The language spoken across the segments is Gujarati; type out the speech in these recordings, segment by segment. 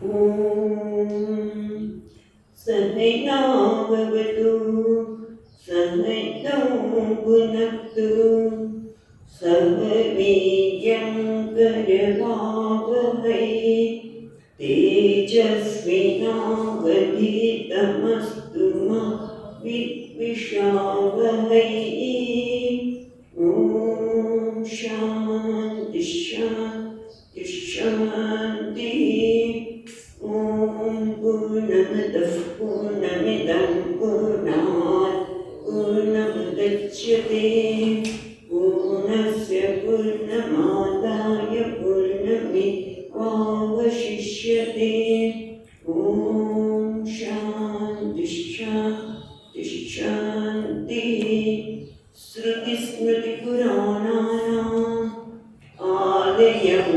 ॐ सहनाववतु सहनौ भुनक्तु सह वीर्यं करवावहै तेजस्विनावधीतमस्तु मा विद्विषावहै। ॐ शान्ति शान्ति शान्तिः। ॐ पूर्णमदः पूर्णमिदं पूर्णात् पूर्णमुदच्यते पूर्णस्य पूर्णमादाय पूर्णमेवावशिष्यते। ॐ शान्ति शान्ति शान्तिः। श्रुतिस्मृतिपुराणानाम् आलयं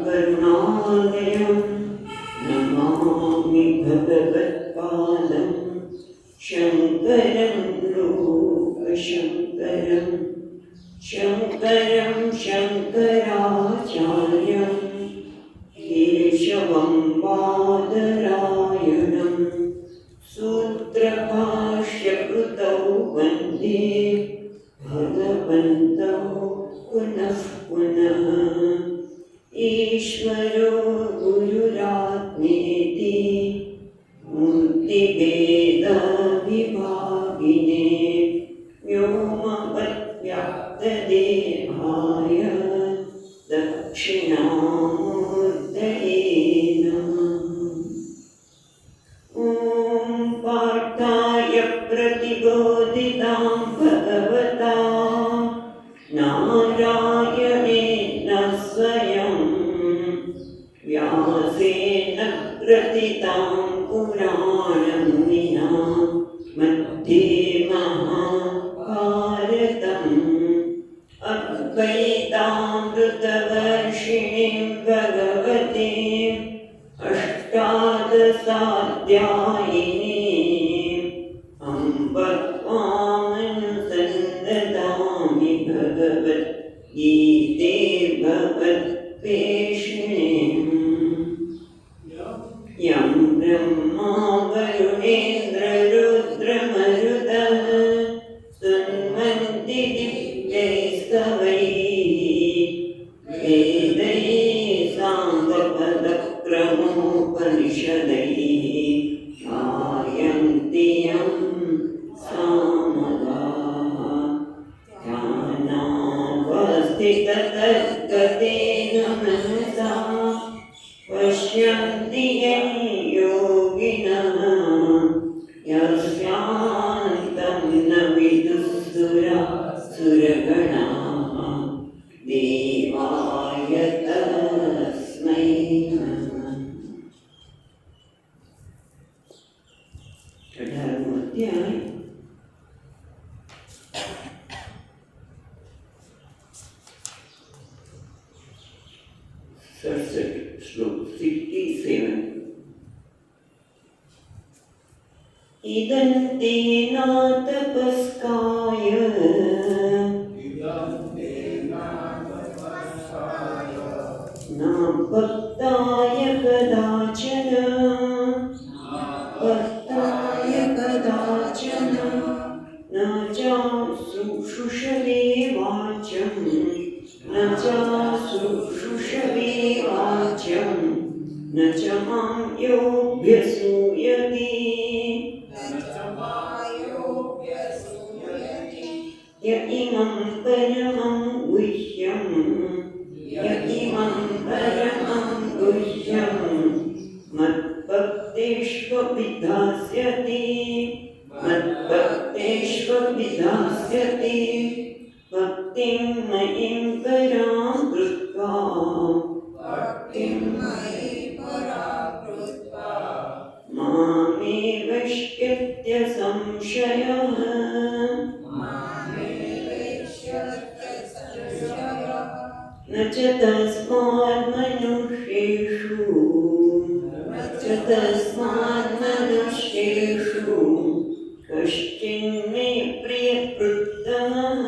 करुणालयं नमामि भगवत्पादं शङ्करं लोकशङ्करं शङ्करं शङ्कराचार्यं केशवं बादरायणं सूत्रभाष्यकृतौ वन्दे भगवन्तौ पुनः पुनः। ईश्वरो गुरुरात्मेति मूर्तिभेदविभागिने व्योमवद्व्याप्तदेहाय दक्षिणामूर्तये नमः। ॐ पार्थाय प्रतिबोधितां भगवता नारायणेन स्वयं व्यासेन ग्रथितां पुराणमुनिना मध्ये महाभारतम् अद्वैतामृतवर्षिणीं भगवतीम् अष्टादशाध्यायिनीम् अम्ब त्वामनुसन्दधामि भगवद्गीते भगवद्वेषिणीम्। यं ब्रह्मा वरुणेन्द्ररुद्रमरुतः स्तुन्वन्ति दिव्यैस्तवैः वेदैः साङ्गपदक्रमोपनिषदैः गायन्ति यं सामगाः। ध्यानावस्थिततद्गतेन मनसा पश्यन्ति यं योगिनः यस्यान्तं न विदुः सुरगणाः देवाय तस्मै नमः। 18मो अध्याय। श्लोक 67। इदं ते नातपस्काय न भक्ताय कदाचन न चाशुश्रूषवे वाचं न च मां योऽभ्यसूयते य इमं परमं गुह्यं मद्भक्तेष्वभिधास्यति भक्तिं मयिं परां कृत्वा मामेवैष्यत्य संशयः। न च तस्मात् मनुष्येषु कश्चिन्मे प्रियकृत्तमः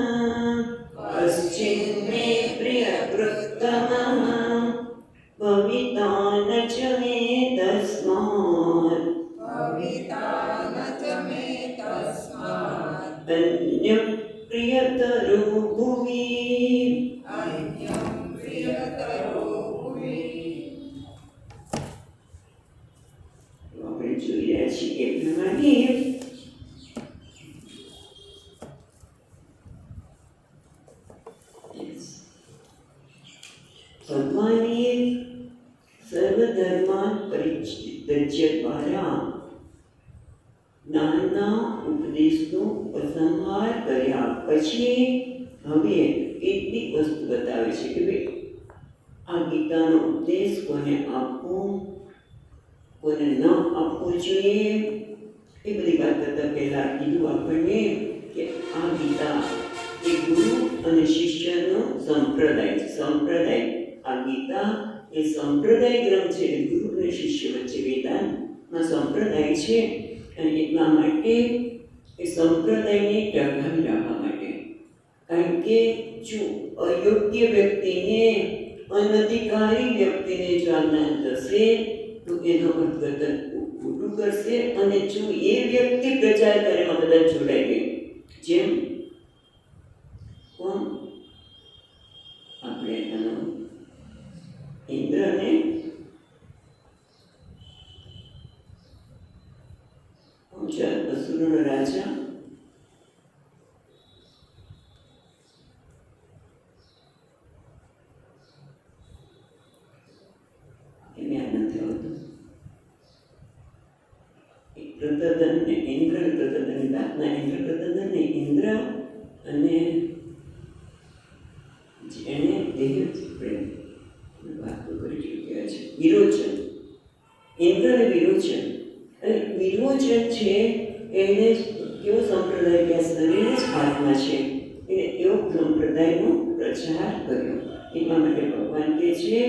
भविता न च मे પછી એ પ્રમાણે ભગવાને સર્વધર્માન પરિત્યજ્ય દ્વારા જ્ઞાનના ઉપદેશનો ઉપસંહાર કર્યા પછી હવે કેટલીક વસ્તુ બતાવે છે કે ભાઈ આ ગીતાનો ઉપદેશ કોને આપવો, કોને ન આપવો જોઈએ, એ બધી વાત કરતા પહેલા કીધું આપણને કે આ ગીતા એ ગુરુ અને શિષ્યનો સંપ્રદાય છે. સંપ્રદાય, આ ગીતા એ સંપ્રદાય ગ્રંથ છે. ગુરુ અને શિષ્ય વચ્ચે વેદાંતમાં સંપ્રદાય છે અને એટલા માટે એ સંપ્રદાયને ટકાવી રાખવા માટે. કારણ કે જો અયોગ્ય વ્યક્તિને, અનધિકારી વ્યક્તિને જો આ જ્ઞાન થશે તો એનો અર્થઘટન ખોટું કરશે અને જો એ વ્યક્તિ પ્રચાર કરે એમાં બધા જોડાઈ ગઈ. જેમ કોણ આપણે ઇન્દ્રને અસુરોનો રાજા એને યાદ નથી આવતું. પ્રતદનને ઇન્દ્ર, પ્રતદનની પ્રાર્થના ઇન્દ્ર, પ્રતદનને ઇન્દ્ર અને એને દેહ પ્રેમ વાતો કરી ચૂક્યા છે. વિરોચન, ઇન્દ્ર અને વિરોચન. અને વિરોચન છે એને કેવો સંપ્રદાય કે શરીર જ આત્મા છે, એને એવો સંપ્રદાયનો પ્રચાર કર્યો. એટલા માટે ભગવાન કહે છે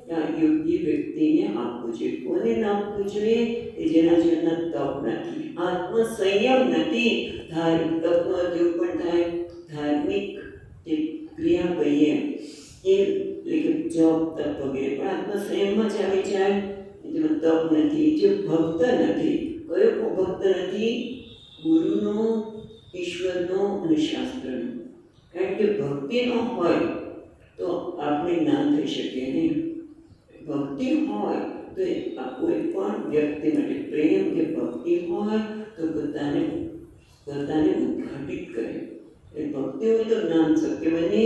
કે આ યોગ્ય વ્યક્તિને આપવું જોઈએ. કોને ન આપવું જોઈએ? કે જેના જીવનના તપ નથી, આત્મ સંયમ નથી. ધાર્મિક તપનો જેવું પણ થાય, ધાર્મિક જે ક્રિયા કહીએ એ એટલે કે જપ તપ વગેરે પણ આત્મ સંયમમાં જ આવી જાય. જેમાં તપ નથી, જે ભક્ત નથી. કયો ભક્ત નથી? ગુરુનો, ઈશ્વરનો અને શાસ્ત્રનો. કારણ કે ભક્તિ ન હોય તો આપણે જ્ઞાન થઈ શકે નહીં. ભક્તિ હોય તો કોઈ પણ વ્યક્તિ માટે પ્રેમ કે ભક્તિ હોય તો પોતાને ઉદ્ઘાટિત કરે. એ ભક્તિ હોય તો જ્ઞાન શક્ય બને.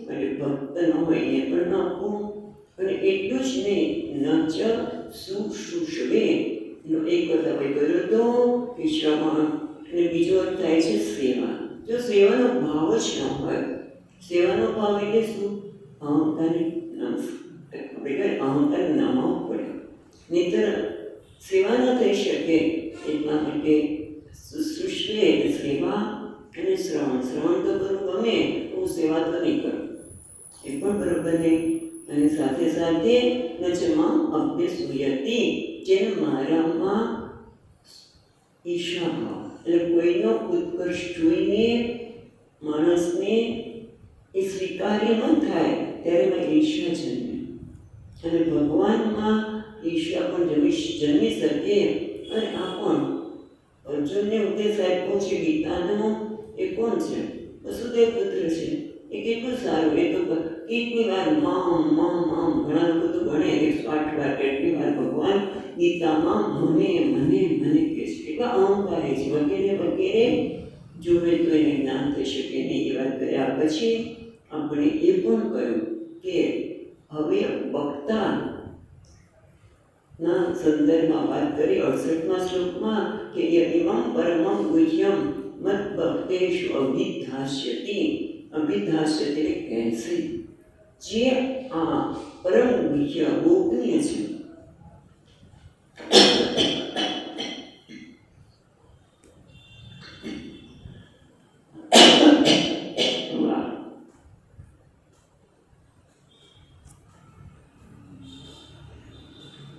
અને ભક્ત ન હોય એને પણ ન આપવું. અને એટલું જ નહીં, ન ચ શુશ્રુષવે એનો એક અર્થ આપણે કર્યો હતો કે શ્રવણ, અને બીજો અર્થ થાય છે સેવા. જો સેવાનો ભાવ જ ન હોય, સેવાનો ભાવ એટલે શું? અહંકારને અહંકાર નામાવો પડે, નહીતર સેવા ન થઈ શકે. એટલા માટે શુશ્રુષવે એટલે સેવા અને શ્રવણ. શ્રવણ તો કરવું ગમે, હું સેવા તો નહીં કરું, એ પણ બરોબર નહીં. અને સાથે સાથે નચમાં અભ્યસુયતિ, જેને મારામાં ઈર્ષા ભાવ, એટલે કોઈનો ઉત્કર્ષ જોઈને માણસને એ સ્વીકાર્ય ન થાય ત્યારે એમાં ઈર્ષા જન્મે. અને ભગવાનમાં ઈર્ષા પણ જન્મી શકે. અને આ પણ અર્જુનને ઉપદેશ આપ્યો છે ગીતાનો, એ કોણ છે? વસુદેવ પુત્ર છે. એ કેટલું સારું. એ તો કેટલી વાર મામ મામ મામ, ઘણા લોકો તો ગણે 108 વાર, કેટલી વાર ભગવાન ગીતામાં મને મને મને કહે છે. એટલા અહંકારે છે વગેરે વગેરે. જોવે તો એને જ્ઞાન થઈ શકે નહીં. એ વાત કર્યા પછી આપણે એ પણ કહ્યું કે હવે વક્તાના સંદર્ભમાં વાત કરી 68મા શ્લોકમાં કે યમિમં પરમં ગુહ્યમ મત ભક્તેષુ અભિધાસ્યતિ. અભિધાસ્યતિ એટલે કહેશે જે આ પરમ ગુહ્ય ગોપનીય છે.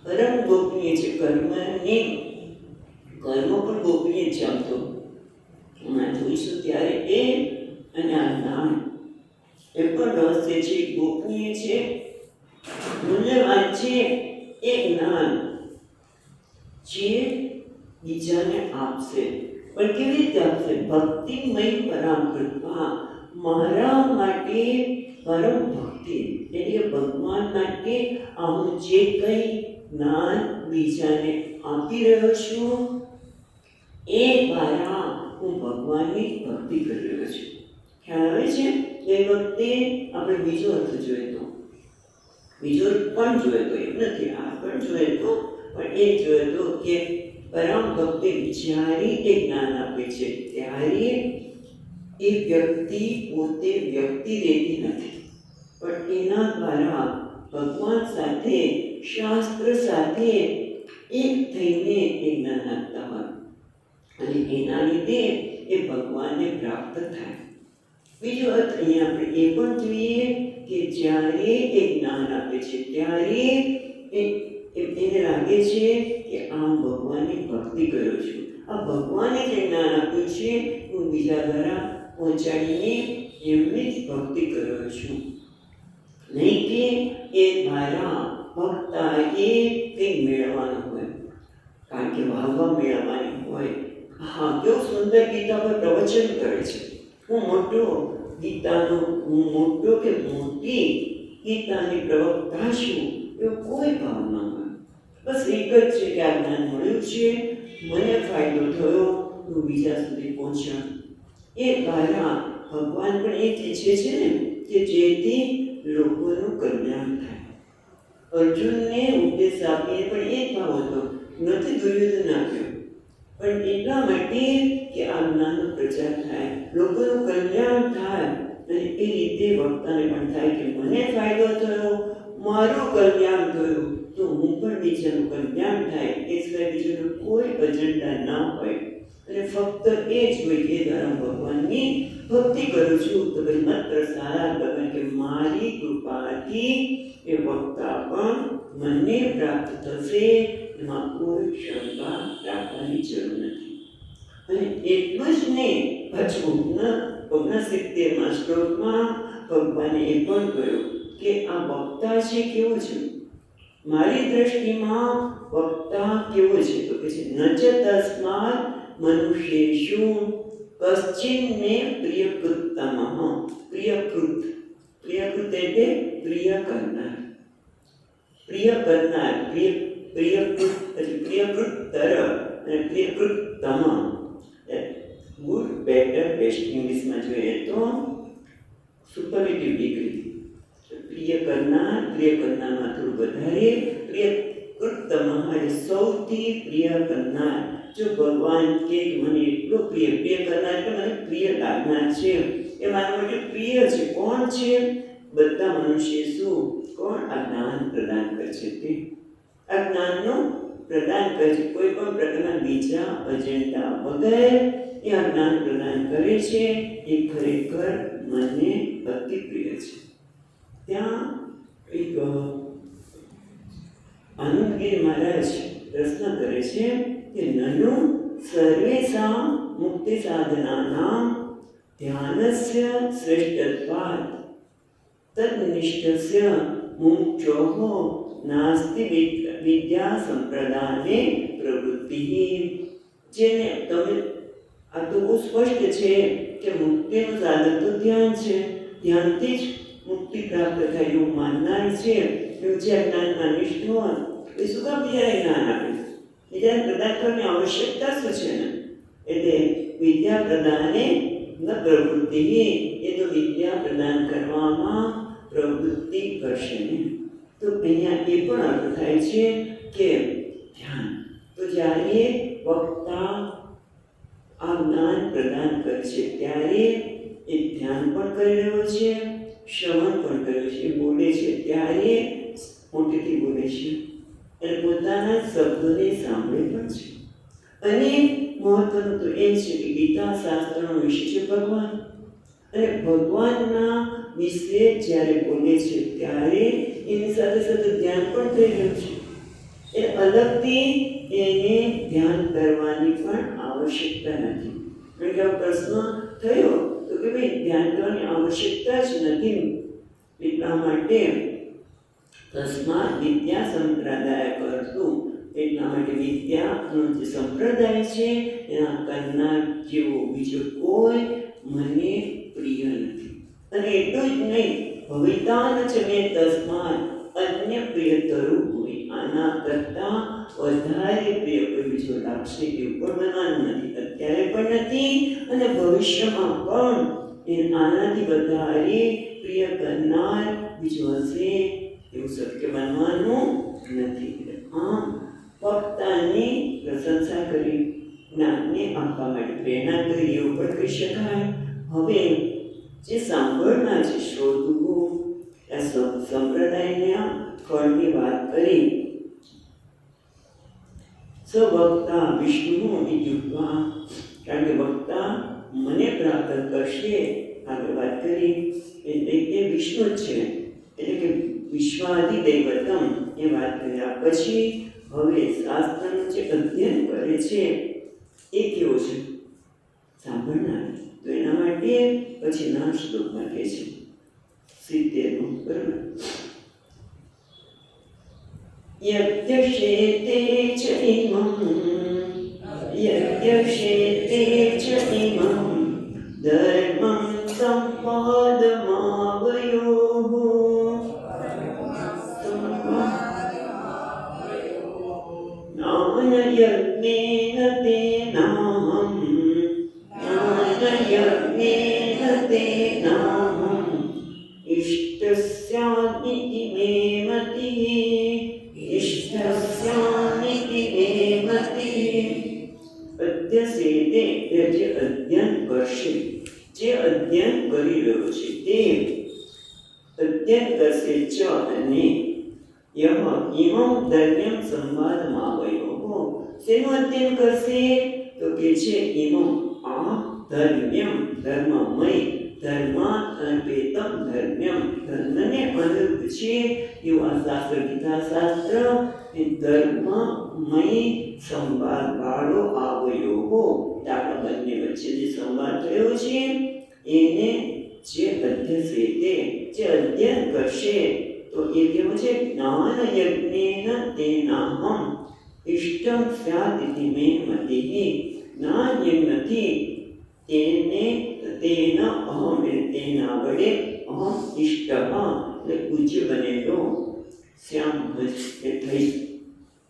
પરમ ગોપનીય છે. કર્મ પણ ગોપનીય છે. આમ તો હમણાં જોઈશું ત્યારે એ અને આ જ્ઞાન એ પણ રહસ્ય છે, ગોપનીય છે, મૂલ્યવાન છે. એ જ્ઞાન જે બીજાને આપશે, પણ કેવી રીતે આપશે? ભક્તિમય પરામ કૃપા, મારા માટે પરમ ભક્તિ, એટલે ભગવાન માટે હું જે કંઈ જ્ઞાન બીજાને આપી રહ્યો છું એ દ્વારા હું ભગવાનની ભક્તિ કરી રહ્યો છું. ખ્યાલ આવે છે? એ વખતે આપણે બીજો અર્થ જોઈએ તો બીજો પણ જોઈએ તો એમ નથી, આ પણ જોઈએ તો પણ એ જોઈએ તો કે પરમ ભક્તિ જ્યારે એ જ્ઞાન આપે છે ત્યારે એ વ્યક્તિ પોતે વ્યક્તિ રહેતી નથી, પણ એના દ્વારા ભગવાન સાથે, શાસ્ત્ર સાથે એક થઈને એ જ્ઞાન આપતા હોય અને એના લીધે એ ભગવાનને પ્રાપ્ત થાય. બીજો અર્થ અહીંયા આપણે એ પણ જોઈએ કે જ્યારે એ જ્ઞાન આપે છે ત્યારે એને લાગે છે કે આ ભગવાનની ભક્તિ કર્યો છું, આ ભગવાને જે જ્ઞાન આપ્યું છે હું બીજા દ્વારા પહોંચાડીને એમની જ ભક્તિ કર્યો છું. નહીં કે એ દ્વારા ભક્તાએ કંઈક મેળવવાનું હોય, કારણ કે વાહવા મેળવવાની હોય. હા, કેવું સુંદર ગીતા પર પ્રવચન કરે છે. હું મોટો કે મોટી ગીતાની પ્રવક્તા છું એવો કોઈ ભાવ ન હોય. બસ એક જ છે કે આ જ્ઞાન મળ્યું છે, મને ફાયદો થયો, હું બીજા સુધી પહોંચ્યા. એ દ્વારા ભગવાન પણ એ જ ઈચ્છે છે ને કે જેથી લોકોનું કલ્યાણ થાય. અર્જુનને ઉપદેશ આપીને પણ એ જ ભાવ હતો, નથી દુર્યોધન આપ્યો, પણ એટલા માટે કે આ જ્ઞાનનો પ્રચાર થાય, લોકોનું કલ્યાણ થાય અને એ રીતે વક્તાને પણ થાય કે મને ફાયદો થયો, મારું કલ્યાણ થયું, તો હું પણ બીજાનું કલ્યાણ થાય. એ સિવાય બીજાનું કોઈ એજન્ડા ના હોય અને ફક્ત એ જ હોય કે દ્વારા ભગવાનની ભક્તિ કરું છું. તો પછી માત્ર સારા લગ્ન કે મારી કૃપાથી એ વક્તા પણ મને પ્રાપ્ત થશે, એમાં કોઈ શંકા રાખવાની જરૂર નથી. અને એટલું જ નહીં, પાછું 69માં શ્લોકમાં ભગવાને એ પણ કહ્યું કે આ વક્તા છે કેવો છે, મારી દ્રષ્ટિમાં વક્તા કેવો છે, તો કે છે ન ચ તસ્માત મનુષ્યેષુ કશ્ચિન મે પ્રિયકૃતતમઃ. પ્રિયકૃત એટલે પ્રિય કરનાર, પ્રિયકૃતતર અને પ્રિયકૃતતમ. ગુડ, બેટર, બેસ્ટ ઇંગ્લિશમાં જોઈએ તો સુપરલેટિવ ડિગ્રી. પ્રિય કરનારમાં થોડું વધારે, પ્રિયકૃતતમ એટલે સૌથી પ્રિય કરનાર. જો ભગવાન કે મને એટલો પ્રિય કરનાર એટલે મને પ્રિય લાગનાર છે, એ મારા માટે પ્રિય છે. કોણ છે? બધા મનુષ્ય શું? કોણ? આ જ્ઞાન પ્રદાન કરે છે તે. આ જ્ઞાનનું પ્રદાન કરે છે, કોઈ પણ પ્રકારના બીજા એજન્ડા વગર એ આ જ્ઞાન પ્રદાન કરે છે. એ ખરેખર મને અતિ પ્રિય છે. ત્યાં એક આનંદગીરી મહારાજ પ્રશ્ન કરે છે કે નનુ સર્વેષાં મુક્તિ સાધનાનાં ધ્યાનસ્ય શ્રેષ્ઠત્વાत् તન્નિષ્ઠસ્ય મુમુક્ષોઃ નાસ્તિ વિદ્યા સંપ્રદાને પ્રવૃત્તિ. જેને તમે આ તો બહુ સ્પષ્ટ છે કે મુક્તિનું સાધન તો ધ્યાન છે, ધ્યાનથી જ મુક્તિ પ્રાપ્ત થાય એવું માનનાર છે. એવું જે જ્ઞાનમાં નિષ્ઠ હોય એ શું કામ બીજાને જ્ઞાન આપે? બીજાને પ્રદાન કરવાની આવશ્યકતા શું છે ને? એટલે વિદ્યા પ્રદાને ન પ્રવૃત્તિ, એ તો વિદ્યા પ્રદાન કરવામાં પ્રવૃત્તિ કરશે ને. તો અહીંયા એ પણ અર્થ થાય છે કે ધ્યાન. તો જ્યારે વક્તા આ જ્ઞાન પ્રદાન કરે છે ત્યારે એ ધ્યાન પણ કરી રહ્યો છે, શ્રવણ પણ કર્યો છે, બોલે છે ત્યારે મોટેથી બોલે છે અને પોતાના શબ્દોને સાંભળે પણ છે. અને મહત્વનું તો એ છે કે ગીતા શાસ્ત્રનો વિષય છે ભગવાન, અને ભગવાનના વિશે જ્યારે બોલે છે ત્યારે એની સાથે સાથે ધ્યાન પણ થઈ રહ્યું છે. એ અલગથી એને ધ્યાન કરવાની પણ આવશ્યકતા નથી. કારણ કે આ પ્રશ્ન થયો તો કે ભાઈ ધ્યાન કરવાની આવશ્યકતા જ નથી. એટલા માટે તસ્માત વિદ્યા સંપ્રદાય કરતું, એટલા માટે વિદ્યાનો જે સંપ્રદાય છે એના કરનાર જેવો બીજો કોઈ મને પ્રિય નથી. અને એટલું જ નહીં, ભવિતાન ચ મે તસ્માત અન્ય પ્રિયતરું ભૂમિ. આનો આના કરતાં વધારે પ્રિય કોઈ બીજો લાગશે એવું પણ બનવાનું નથી, અત્યારે પણ નથી અને ભવિષ્યમાં પણ આનાથી વધારે પ્રિય કરનાર બીજો હશે એવું શક્ય બનવાનું નથી. આમ વક્તાની પ્રશંસા કરી, જ્ઞાનને આપવા માટે પ્રેરણા કરી એવું પણ કહી શકાય. હવે જે સાંભળનાર છે શ્રોતુઓ, આ સંપ્રદાયના ફળની વાત કરી. સવક્તા વિષ્ણુ ઇત્યુક્ત્વા, કારણ કે વક્તા મને પ્રાપ્ત કરશે આગળ વાત કરી એટલે કે વિષ્ણુ જ છે, એટલે કે વિશ્વાધિદૈવતમ એ વાત કર્યા પછી હવે શાસ્ત્રનું જે અધ્યયન કરે છે એ કેવો છે સાંભળનાર. તો એના માટે પછીના શ્લોકમાં કહે છે 70 બરાબર. યજ્ઞક્ષેત્રે ચ ઇમં ધર્મં સંપાદમાવયોઃ જ્ઞાનયજ્ઞેન તેનાહં ઇષ્ટસ્યામિતિ મે મતિઃ. અધ્યસેતે જે અધ્યયન કરશે, જે અધ્યયન કરી રહ્યો છે તે અધ્યયન કરશે ચ અને યહ ઇમં ધર્મ્યં સંવાદમાવયોઃ. શેનું અધ્યયન કરશે તો કે છે ઇમં આ ધર્મ્યમ ધર્મમય ધર્માત અનપેતમ ધર્મ્યમ ધર્મને અનુરૂપ છે એવું આ શાસ્ત્ર ગીતા શાસ્ત્ર એ ધર્મમય સંવાદ વાળો આવયોહો. આપણા બંને વચ્ચે જે સંવાદ થયો છે એને જે અધ્યસે તે જે અધ્યયન કરશે તો એ કેવું છે જ્ઞાન યજ્ઞેન તેનાહં ઇષ્ટમ સ્યાત ઇતિ મે મતિઃ. જ્ઞાન યજ્ઞથી તેને તેના અહમ તેના વડે અહમ ઇષ્ટ એટલે પૂજ્ય બનેલો શ્યામ થઈ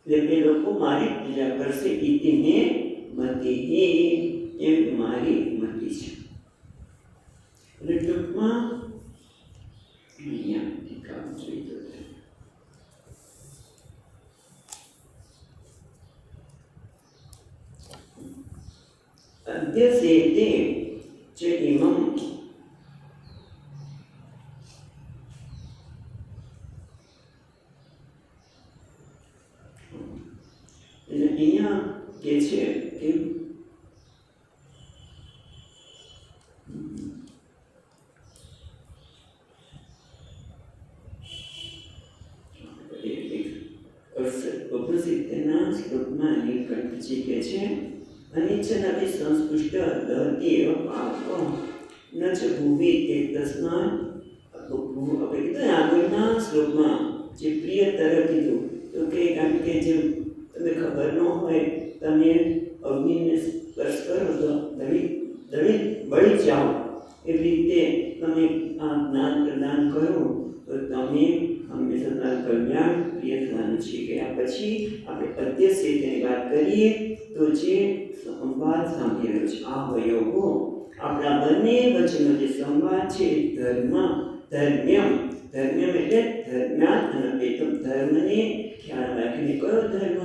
એટલે એ લોકો મારી પૂજા કરશે. ઇતિ મે મતિઃ એ મારી મતિ છે. એટલે ટૂંકમાં અહીંયા કામ જોઈ દો. અધ્યસેતે ચ ઇમં એટલે અહીંયા કે છે કે ઉપસિદ્ધના શ્લોકમાં નીલકંઠજી કહે છે અનિચ્છનાભિ સંસ્પૃષ્ટ દહતિ એવ પાપો ન ચ ભૂમિ તે તસ્માન. આપણે કીધું આગળના શ્લોકમાં જે પ્રિય તરફ કીધું તો કે કારણ કે જે તમે ખબર ન હોય તમે અગ્નિને સ્પર્શ કરો તો દળી બળી જાઓ, એવી રીતે તમે આ જ્ઞાન પ્રદાન કરો તો તમે હંમેશા તારું કલ્યાણ પ્રિય થવાનું છે. ગયા પછી આપણે અધ્યસેતની વાત કરીએ તો જે સંવાદ સાંભળ્યો છે આ વયોગો આપણા બંને વચ્ચેનો જે સંવાદ છે ધર્મ્યમ એટલે ધર્મ્યાત અનપેતમ ધર્મને ખ્યાલ રાખીને કયો ધર્મ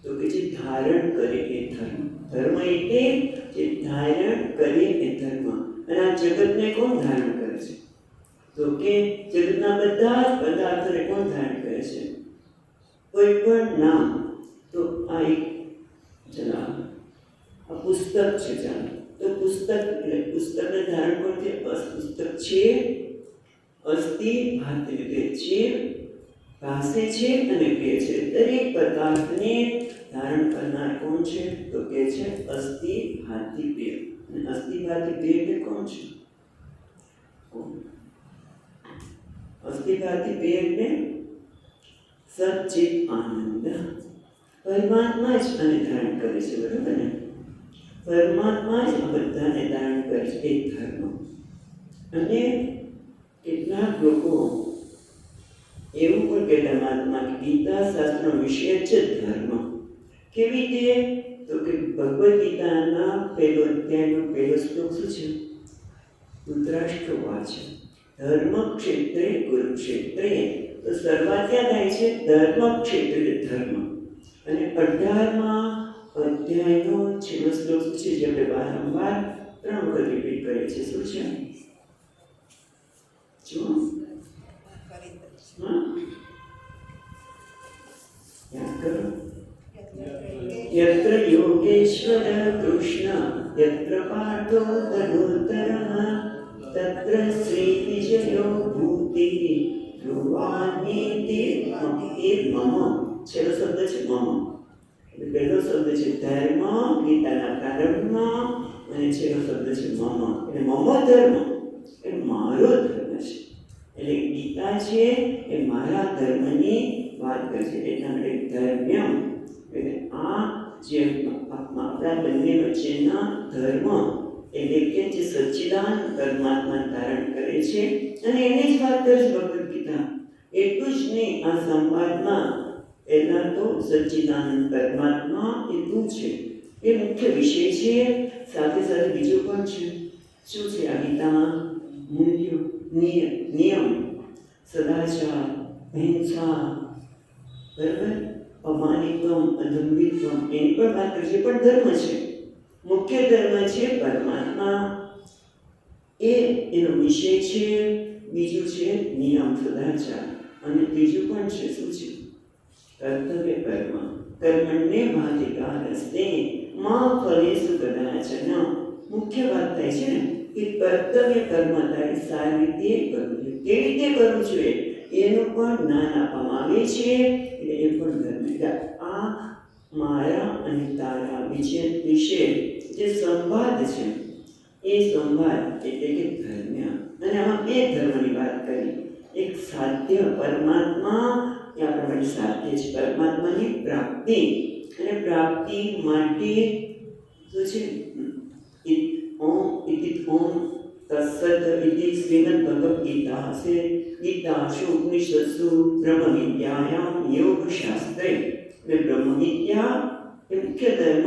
તો કે જે ધારણ કરે એ ધર્મ. ધર્મ એટલે જે ધારણ કરે એ ધર્મ. અને આ જગતને કોણ ધારણ કરે છે તો કે જગતના બધા જ પદાર્થોને કોણ ધારણ કરે છે કોઈ પણ નામ. તો આ એક જરા આ પુસ્તક છે ચાલો તો પુસ્તક એટલે પુસ્તકને ધારણ કોણ છે પુસ્તક છે અસ્થિ ભાતિ છે ભાષે છે અને ક્રિય છે. દરેક પદાર્થને ધારણ કરનાર કોણ છે તો કે છે અસ્થિ ભાતિ પેય. અને અસ્થિ ભાતિ પેય એટલે કોણ છે અસ્થિ ભાતિ પેય એટલે સચ્ચિત આનંદ. પરમાત્મા જ આને ધારણ કરે છે બરાબર ને. પરમાત્મા જ આ બધાને ધારણ કરે છે એ ધર્મ. અને કેટલાક લોકો એવું પણ કહેતા મહાત્મા કે ગીતા શાસ્ત્રનો વિષય છે ધર્મ. કેવી રીતે? તો કે ભગવદ્ ગીતાના પહેલો અધ્યાયનો પહેલો શ્લોક શું છે? ધૃતરાષ્ટ્ર વાચે ધર્મ ક્ષેત્રે કુરુક્ષેત્રે. તો શરૂઆત ક્યાં થાય છે? ધર્મ ક્ષેત્રે ધર્મ. અને 18મા અધ્યાયનો છેલ્લો શ્લોક શું છે, જે આપણે વારંવાર 3 વખત રિપીટ કરીએ છીએ? શું છે? જો યાદ કરો. યત્ર યોગેશ્વર કૃષ્ણ યત્ર પાર્થો ધનુર્ધરઃ તત્ર શ્રી વિજયો ભૂતિ ધ્રુવાનીતિ મમ. છેલ્લો શબ્દ છે મમ. એટલે પહેલો શબ્દ છે ધર્મ ગીતાના પ્રારંભમાં, અને છેલ્લો શબ્દ છે મમ. એટલે મમ ધર્મ એ મારો ધર્મ છે. એટલે ગીતા છે એ મારા ધર્મની વાત કરે છે. એટલા માટે ધર્મ્યમ એટલે આ જે આપણા બંને વચ્ચેના ધર્મ એટલે કે જે સચ્ચિદાનંદ પરમાત્મા ધારણ કરે છે, અને એની જ વાત કરે છે ભગવદ્ ગીતા. એટલું જ નહીં, આ સંવાદમાં પહેલા તો સચ્ચિદાનંદ પરમાત્મા એ તું છે એ મુખ્ય વિષય છે. સાથે સાથે બીજું પણ છે. શું છે આ ગીતામાં? મૂલ્યો, નિયમ, સદાચાર, અહિંસા, બરાબર, અમાનિત્વમ, અધમ્બિત્વમ, એની પણ વાત કરીએ. પણ ધર્મ છે, મુખ્ય ધર્મ છે પરમાત્મા, એનો વિષય છે. બીજું છે નિયમ, સદાચાર, અને ત્રીજું પણ છે શું છે? કર્તવ્ય કર્મ. કર્મણ્ય વાધિકારસ્તે મા ફલેષુ કદાચન. મુખ્ય વાત થાય છે ને કે કર્તવ્ય કર્મ તારે સારી રીતે કરવું જોઈએ. કેવી રીતે કરવું જોઈએ એનું પણ જ્ઞાન આપવામાં આવે છે. એટલે એ પણ ધર્મ. આ મારા અને તારા વિશે જે સંવાદ છે એ સંવાદ એટલે કે ધર્મ. અને આમાં 2 ધર્મની વાત કરી. એક સાધ્ય પરમાત્મા, એ આપણા માટે સાધ્ય છે પરમાત્માની પ્રાપ્તિ. અને પ્રાપ્તિ માટે શું છે? ઓમ ઇતિ ઓમ તત્સત ઇતિ શ્રીમદ્ ભગવદ્ ગીતા છે. ગીતાસુ ઉપનિષત્સુ બ્રહ્મ વિદ્યાયામ યોગ શાસ્ત્રે. એટલે બ્રહ્મ વિદ્યા એ મુખ્ય ધર્મ,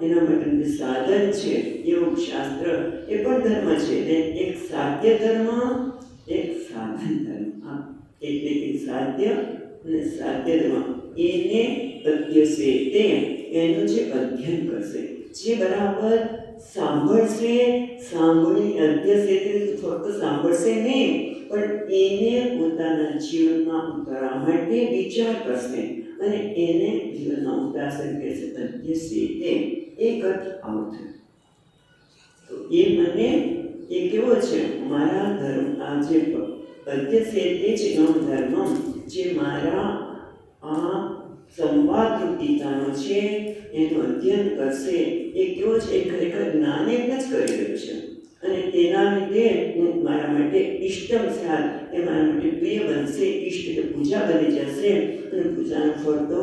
એના માટે સાધન છે યોગ શાસ્ત્ર, એ પણ ધર્મ છે. એટલે એક સાધ્ય ધર્મ, એક સાધન ધર્મ. એટલે કે સાધ્ય અને સાધ્ય ધર્મ એને અધ્યસે, તે એનું જે અધ્યયન કરશે, જે બરાબર સાંભળશે, સાંભળી અધ્યસે ફક્ત સાંભળશે નહીં, પણ એને પોતાના જીવનમાં ઉતારવા માટે વિચાર કરશે, અને એને જીવનમાં ઉતારશે. કહેશે અધ્યસે તે. એક અર્થ આવો થયો. તો એ મને એ કેવો છે? મારા ધર્મ. આ જે અધ્યસે તે જ ધર્મ, જે મારા આ સંવાદ ગીતાનો છે એનું અધ્યયન કરશે. એ કેવો છે? એ ખરેખર જ્ઞાને જ કરી રહ્યો છે. અને તેના લીધે હું મારા માટે ઇષ્ટમ સ્યાત, એ મારા માટે પ્રિય બનશે. ઇષ્ટ એટલે પૂજા બની જશે. અને પૂજાનું ફળ તો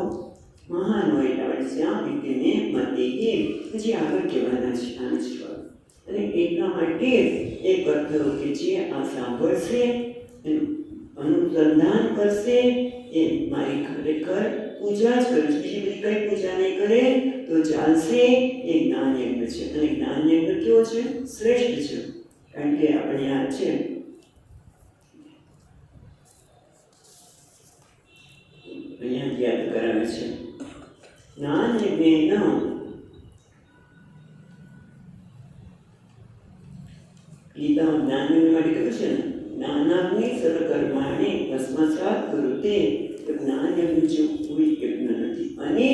મહાન હોય. એટલે શ્યામ વિદ્યને મતે. હજી આગળ કહેવાના છે આનું જ ફળ. અને એટલા માટે એક અર્થ કે જે આ સાંભળશે, એનું અનુસંધાન કરશે, એ મારી ખરેખર પૂજા જ કરે છે. બીજી બધી કઈ પૂજા નહીં કરે તો ચાલશે. એ જ્ઞાન યજ્ઞ છે. અને જ્ઞાન યજ્ઞ કેવો છે? શ્રેષ્ઠ છે. કારણ કે આપણે યાદ છે અહીંયા યાદ કરાવે છે જ્ઞાન યજ્ઞ ગીતામાં જ્ઞાન યજ્ઞ માટે કહ્યું છે ને, જ્ઞાનાગ્નિ સર્વકર્માણિ ભસ્મસાત કુરુતે. જ્ઞાન યજ્ઞ જેવું કોઈ યજ્ઞ નથી. અને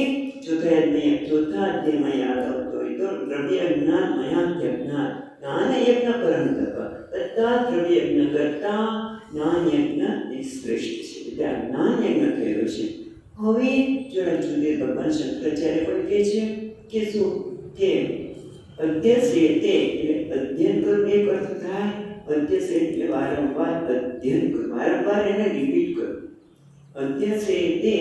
ચોથા અધ્યાયમાં યાદ આવતો હોય તો દ્રવ્ય જ્ઞાન મયાધ્યજ્ઞાન જ્ઞાન યજ્ઞ પરમ તપ. બધા દ્રવ્ય યજ્ઞ કરતા જ્ઞાન યજ્ઞ એ શ્રેષ્ઠ છે. એટલે આ જ્ઞાન યજ્ઞ થયેલો છે. હવે જરા જુદે ભગવાન શંકરાચાર્ય પણ કહે છે કે શું કે અધ્યસે તે એટલે અધ્યયન કરવું એક અર્થ થાય. અધ્યસે એટલે વારંવાર અધ્યયન કરવું, વારંવાર એને રિપીટ કરવું. અધ્યસે તે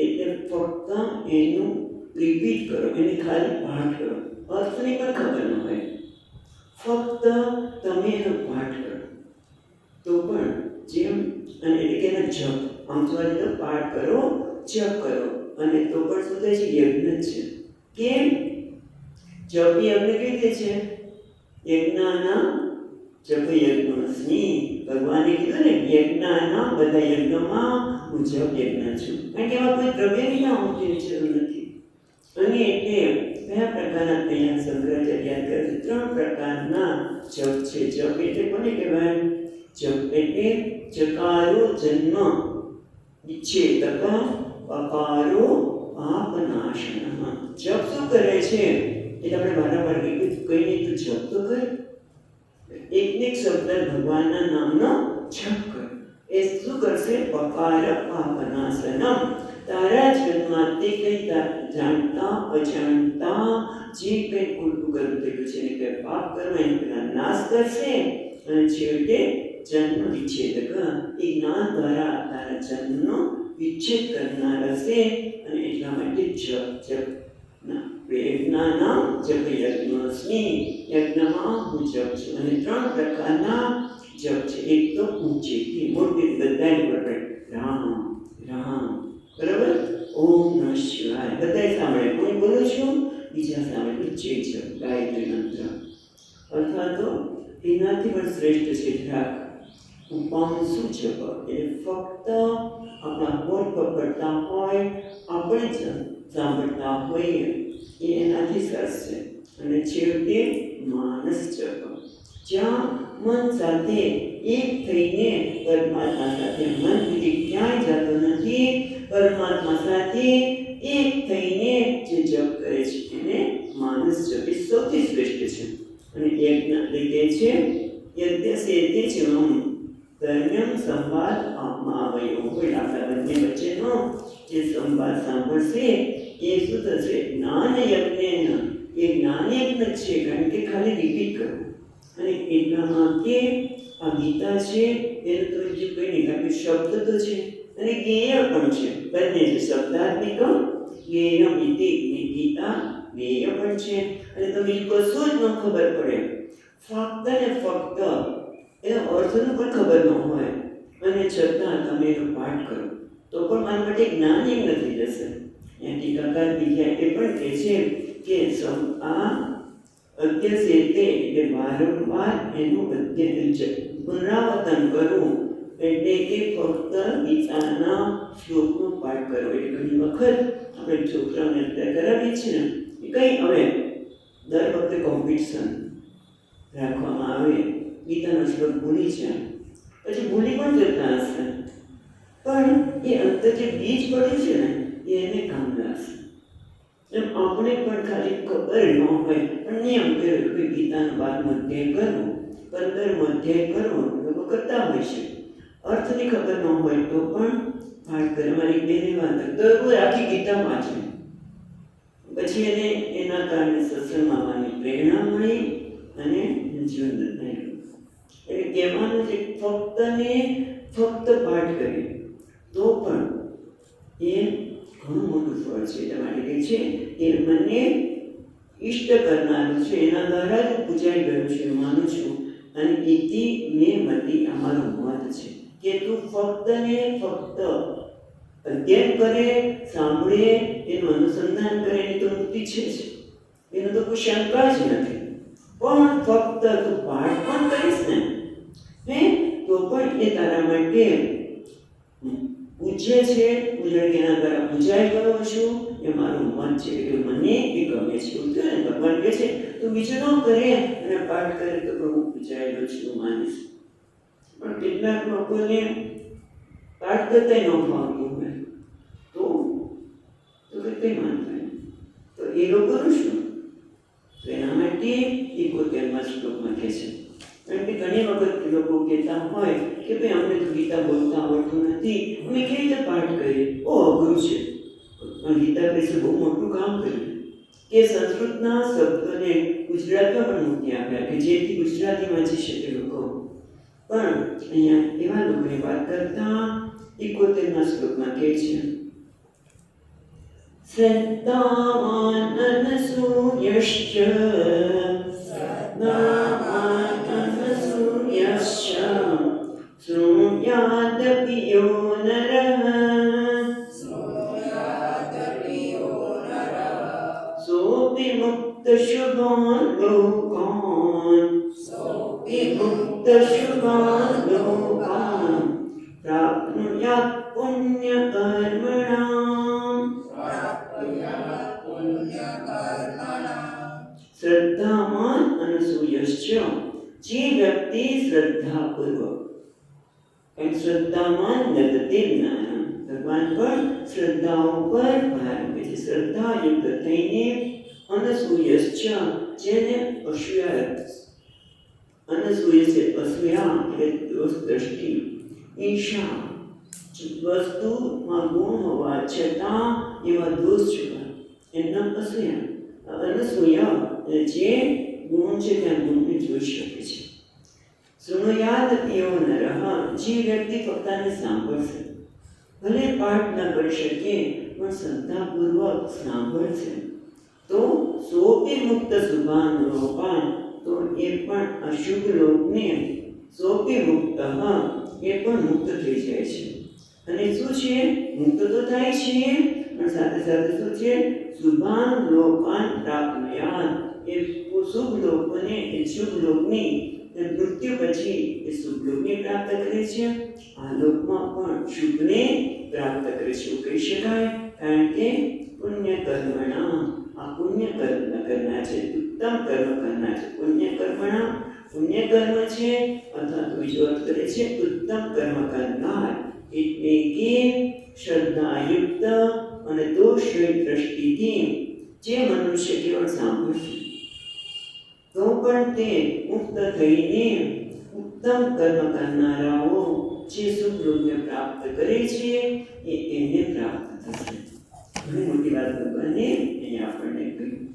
એટલે ફક્ત એનું રિપીટ કરો, એને ખાલી પાઠ કરો. અર્થની પણ ખબર ન હોય, ફક્ત તમે એનો પાઠ કરો તો પણ જેમ, અને એટલે કે એનો જપ આમ જોવા જઈએ તો પાઠ કરો, જપ કરો, અને તો પણ શું થાય છે? યજ્ઞ જ છે. કેમ? જપ યજ્ઞ કેવી રીતે છે? યજ્ઞાના જપ યજ્ઞોસ્મિ. ભગવાને કીધું ને, યજ્ઞાના, બધા યજ્ઞમાં હું જપ યજ્ઞ છું. કારણ કે એમાં કોઈ દ્રવ્યની ના હોતી જરૂર નથી. અને એટલે કયા પ્રકારના અહીંયા શંકરાચાર્ય યાદ કરે છે? 3 પ્રકારના જપ છે. જપ એટલે કોને કહેવાય? જપ એટલે ચકારો જન્મ વિચ્છેદક, અકારો પાપનાશનઃ. જપ શું કરે છે? એટલે આપણે વારંવાર કહીએ, કઈ નહીં તો જપ તો કર. એક શબ્દ ભગવાનના નામનો જપ કર. એ શું કરશે? પકાર પાપનાશનમ. તારા જન્મમાં તે કંઈ જાણતા અજાણતા જે કંઈ ખોટું કરવું થયું છે ને કંઈ પાપ કરવા એને પેલા નાશ કરશે. અને છેવટે જન્મ વિચ્છેદક, એ જ્ઞાન દ્વારા તારા જન્મનો વિચ્છેદ કરનાર હશે. અને એટલા માટે જપ યજ્ઞાનામ જપ યજ્ઞોસ્મિ. યજ્ઞમાં હું જપ છું. અને 3 પ્રકારના જપ છે. એક તો ઊંચેથી મોટી બધાની પર રામ રામ, બરાબર? ઓમ નમઃ શિવાય બધાય સાંભળે. હું બોલું છું, બીજા સાંભળે. ઊંચે જપ, ગાયત્રી મંત્ર. અથવા તો એનાથી પણ શ્રેષ્ઠ છે ધ્રાક, ઉપાંશુ જપ. એટલે ફક્ત આપણા હોઠ પકડતા હોય, આપણે જ સાંભળતા હોઈએ, એ એનાથી સરસ છે. અને છેવટે માનસ જપ, જ્યાં મન સાથે એક થઈને પરમાત્મા સાથે, મન બીજી ક્યાંય જતો નથી, પરમાત્મા સાથે એક થઈને જે જપ કરે છે એને માનસ જપ. એ સૌથી શ્રેષ્ઠ છે. અને યજ્ઞ કહે છે, યજ્ઞ સેતે ચમ ધર્મ્યમ સંવાદ આવયો. કોઈ આપણા બંને વચ્ચેનો જે સંવાદ સાંભળશે એ શું થશે? જ્ઞાન યજ્ઞ. એ જ્ઞાન યજ્ઞ છે. કારણ કે ખાલી રિપીટ કરવું. અને એટલામાં કે આ ગીતા છે એનું તો બીજું કંઈ નહીં, કારણ કે શબ્દ તો છે અને જ્ઞેય પણ છે. બંને છે, શબ્દાત્મિક જ્ઞેયમ ઇતિ. ગીતા જ્ઞેય પણ છે. અને તમને કશું જ ન ખબર પડે, ફક્ત ને ફક્ત એનો અર્થનું પણ ખબર ન હોય, અને છતાં તમે એનો પાઠ કરો તો પણ મારા માટે જ્ઞાન યજ્ઞ થઈ જશે. અહીંયા ટીકાકાર બીજા એ પણ કહે છે કે આ અધ્યસેતે એટલે વારંવાર એનું પુનરાવર્તન કરવું. એટલે કે ફક્ત ગીતાના શ્લોકનો પાઠ કરવો. એટલે ઘણી વખત આપણે છોકરાઓને અત્યારે કરાવીએ છીએ ને, એ કંઈ હવે દર વખતે કોમ્પિટિશન રાખવામાં આવે, ગીતાનો શ્લોક ભૂલી છે, પછી ભૂલી પણ જતા હશે, પણ એ અંતર જે બીજ પડ્યું છે ને એ એને કામ લાગશે. એમ આપણે પણ ખાલી ખબર ન હોય પણ નિયમ કર્યો કે ગીતાનો 12મો અધ્યાય કરવો, 15મો અધ્યાય કરવો, લોકો કરતા હોય છે. અર્થની ખબર ન હોય તો પણ પાઠ કરે. મારી બેની વાત તો કોઈ આખી ગીતા વાંચે, પછી એને એના કારણે સત્સંગમાં આવવાની પ્રેરણા મળી અને જીવન બદલાયું. એટલે કહેવાનું છે ફક્ત ને ફક્ત પાઠ કરીએ તો પણ એ ઘણું મોટું ફળ છે. એટલા માટે કહે છે એ મને ઈષ્ટ કરનારું છે, એના દ્વારા જ પૂજાઈ ગયું છે માનું છું. અને ઇતિ મેં મતી, અમારો મત છે કે તું ફક્ત ને ફક્ત અધ્યયન કરે, સાંભળે, એનું અનુસંધાન કરે, એની તો મુક્તિ છે જ, એનું તો કોઈ શંકા જ નથી. પણ ફક્ત તું પાઠ પણ કરીશ ને તો પણ એ તારા માટે પૂજ્ય છે. પૂજન એના દ્વારા પૂજાઈ ગયો છું, એ મારું મન છે, એટલે મને એ ગમે છે. એવું થયું ને, ભગવાન કહે છે તું બીજું ન કરે અને પાઠ કરે તો હું પૂજાયેલો છું માનીશ. પણ કેટલાક લોકોને પાઠ કરતા ન ફાવતું હોય તો કઈ માનતા તો એ લોકોનું શું? તો એના માટે 71મા શ્લોકમાં કહે છે. કારણ કે ઘણી વખત લોકો કહેતા હોય કે ભાઈ અમને તો ગીતા બોલતા આવડતું નથી, અમે કેવી રીતે પાઠ કરીએ? બહુ અઘરું છે. ગીતા વિશે બહુ મોટું કામ કર્યું કે સંસ્કૃતના શબ્દોને ગુજરાતમાં પણ મૂકી આપ્યા કે જેથી ગુજરાતી વાંચી શકે લોકો. પણ અહીંયા એવા લોકોની વાત કરતા 71મા શ્લોકમાં કહે છે શ્રદ્ધાવાનનસૂયશ્ચ શૃણુયાદપि યો નરઃ વિમુક્ત શુભાન લોકાન વિમુક્ત શુભાન લોકાન પ્રાપ્નુયાત પુણ્ય કર્મણામ શ્રદ્ધામાન અનસૂયશ્ચ જે વ્યક્તિ શ્રદ્ધાપૂર્વક શ્રદ્ધામાન નદતે જ્ઞાનમ ભગવાન પર શ્રદ્ધાઓ પર ભાર મૂકે છે શ્રદ્ધાયુક્ત થઈને અનસૂયશ્ચ જેને અસૂયા અનસૂય છે અસૂયા એટલે દોષ દ્રષ્ટિ ઈર્ષા વસ્તુમાં ગુણ હોવા છતાં એવા દોષ જોવા એમના અસૂયા અનસૂયા જે ગુણ છે ત્યાં ગુણને જોઈ શકે છે શૃણુયાદ એવો નરહ જે વ્યક્તિ પોતાને સાંભળશે ભલે પાઠ ન કરી શકે પણ શ્રદ્ધાપૂર્વક સાંભળશે તો સોપી મુક્ત શુભાન લોકાન તો એ પણ અશુભ લોકને સોપી મુક્ત એ પણ મુક્ત થઈ જાય છે અને શું છે મુક્ત તો થાય છે પણ સાથે સાથે શું છે શુભાન લોકાન પ્રાપ્નુયાત એ શુભ લોકોને એ શુભ લોકની મૃત્યુ પછી એ શુભ લોકને પ્રાપ્ત કરે છે આ લોકમાં પણ શુભને પ્રાપ્ત કરે છે એવું કહી શકાય કારણ કે પુણ્ય કર્મણા આ પુણ્ય કર્મ કરનાર છે ઉત્તમ કર્મ કરનાર છે પુણ્ય કર્મણા પુણ્ય કર્મ છે અથવા તો બીજો અર્થ કરે છે ઉત્તમ કર્મ કરનાર એટલે કે શ્રદ્ધાયુક્ત અને દોષરહિત દ્રષ્ટિથી જે મનુષ્ય કેવળ સાંભળશે તો પણ તે મુક્ત થઈને ઉત્તમ કર્મ કરનારાઓ જે સુખ લોકને પ્રાપ્ત કરે છે એ એને પ્રાપ્ત થશે ઘણી મોટી વાત ભગવાને અહીંયા આપણને કહ્યું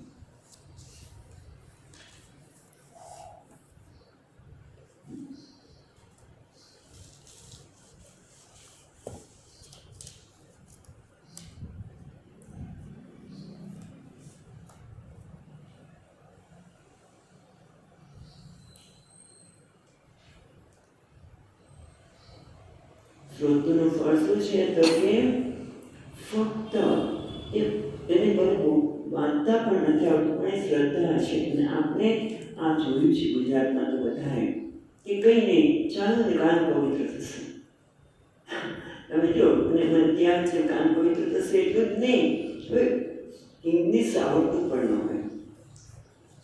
શ્રોતનું ફળ શું છે તો કે ફક્ત એને બહુ વાંચતા પણ નથી આવતું પણ એ શ્રદ્ધા છે અને આપણે આ જોયું છે ગુજરાતમાં તો બધાએ કે કંઈ નહીં ચાલો ને કાન પવિત્ર થશે તમે જો અને મને ત્યાં છે કાન પવિત્ર થશે એટલું જ નહીં હવે ઇંગ્લિશ આવડતું પણ ન હોય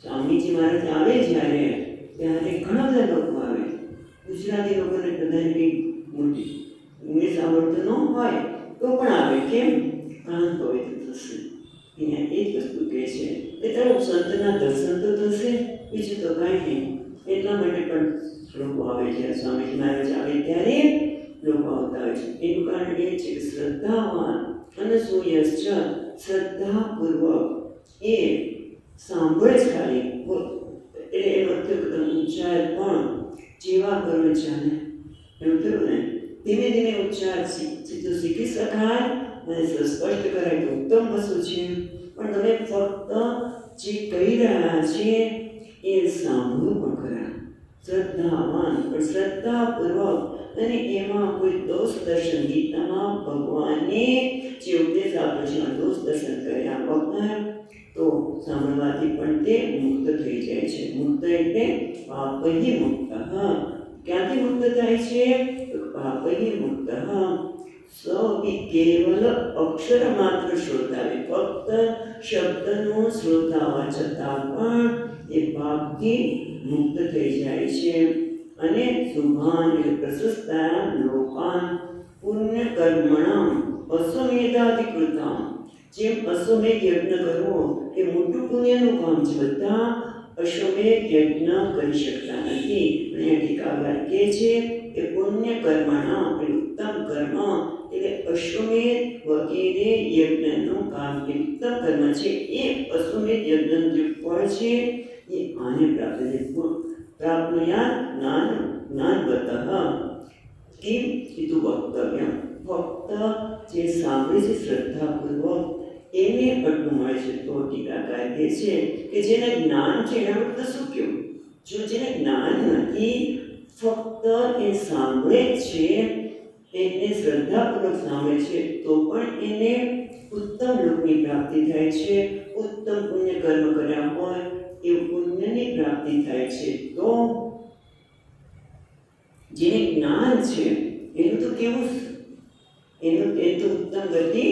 સ્વામીજી મહારાજ આવે જ્યારે ત્યારે ઘણા બધા લોકો આવે ગુજરાતી લોકોને બધાને કંઈ મોટી ઇંગ્લિશ આવડતું ન હોય તો પણ આવે કેમ કાન પવિત્ર થશે અહીંયા એ જ વસ્તુ કહે છે કે તારો સંતના દર્શન તો થશે બીજું તો કાંઈ નહીં એટલા માટે પણ લોકો આવે છે સ્વામીજી મહારાજ આવે ત્યારે લોકો આવતા હોય છે એનું કારણ એ છે કે શ્રદ્ધાવાન અને સુયશ શ્રદ્ધાપૂર્વક એ સાંભળે જ ખાલી એટલે એનો અર્થ ઉચ્ચાર પણ જેવા કરો ચાલે એવું થયું ને ધીમે ધીમે ઉચ્ચાર સીધું શીખી શકાય અને સ્પષ્ટ કરાય તો ઉત્તમ વસ્તુ છે પણ તમે ફક્ત જે કહી રહ્યા છે એ સાંભળવું પણ ખરા શ્રદ્ધાવાન પણ શ્રદ્ધાપૂર્વક અને એમાં કોઈ દોષ દર્શન ગીતામાં ભગવાને જે ઉપદેશ આપ્યો છે એમાં દોષ દર્શન કર્યા વગર તો સાંભળવાથી પણ તે મુક્ત થઈ જાય છે મુક્ત એટલે પાપહી મુક્ત ક્યાંથી મુક્ત થાય છે તો પાપહી મુક્ત કેવલ અક્ષર માત્ર શ્રોતાવે ફક્ત શબ્દનો શ્રોતા હોવા છતાં પણ એ પાપથી મુક્ત થઈ જાય છે અને શુભાન પ્રશસ્તા લોકાન પુણ્ય કર્મણામ અશ્વમેધાધિકૃતામ જેમ અશ્વમેધ યજ્ઞ કરવો એ મોટું પુણ્યનું કામ છે બધા અશ્વમેધ યજ્ઞ કરી શકતા નથી અને ટીકાકાર કહે છે કે પુણ્ય કર્મણા ઉત્તમ કર્મ એટલે અશ્વમેધ વગેરે યજ્ઞનું કામ એ ઉત્તમ કર્મ છે એ અશ્વમેધ યજ્ઞનું જે ફળ છે એ આને પ્રાપ્ત છે પ્રાપ્નુયાત જ્ઞાનવતઃ કિમ ઇતુ વક્તવ્યમ ફક્ત જે સાંભળે છે શ્રદ્ધાપૂર્વક એને અટવું મળે છે તો ટીકાકાર કહે છે કે જેને જ્ઞાન છે એના વખતે શું કહેવું જો જેને જ્ઞાન નથી ફક્ત એ સાંભળે છે એને શ્રદ્ધાપૂર્વક સાંભળે છે તો પણ એને ઉત્તમ લોકની પ્રાપ્તિ થાય છે, ઉત્તમ પુણ્ય કર્મ કર્યા હોય એવું પુણ્યની પ્રાપ્તિ થાય છે. તો જેને જ્ઞાન છે એનું તો કેવું, એનું એ તો ઉત્તમ ગતિ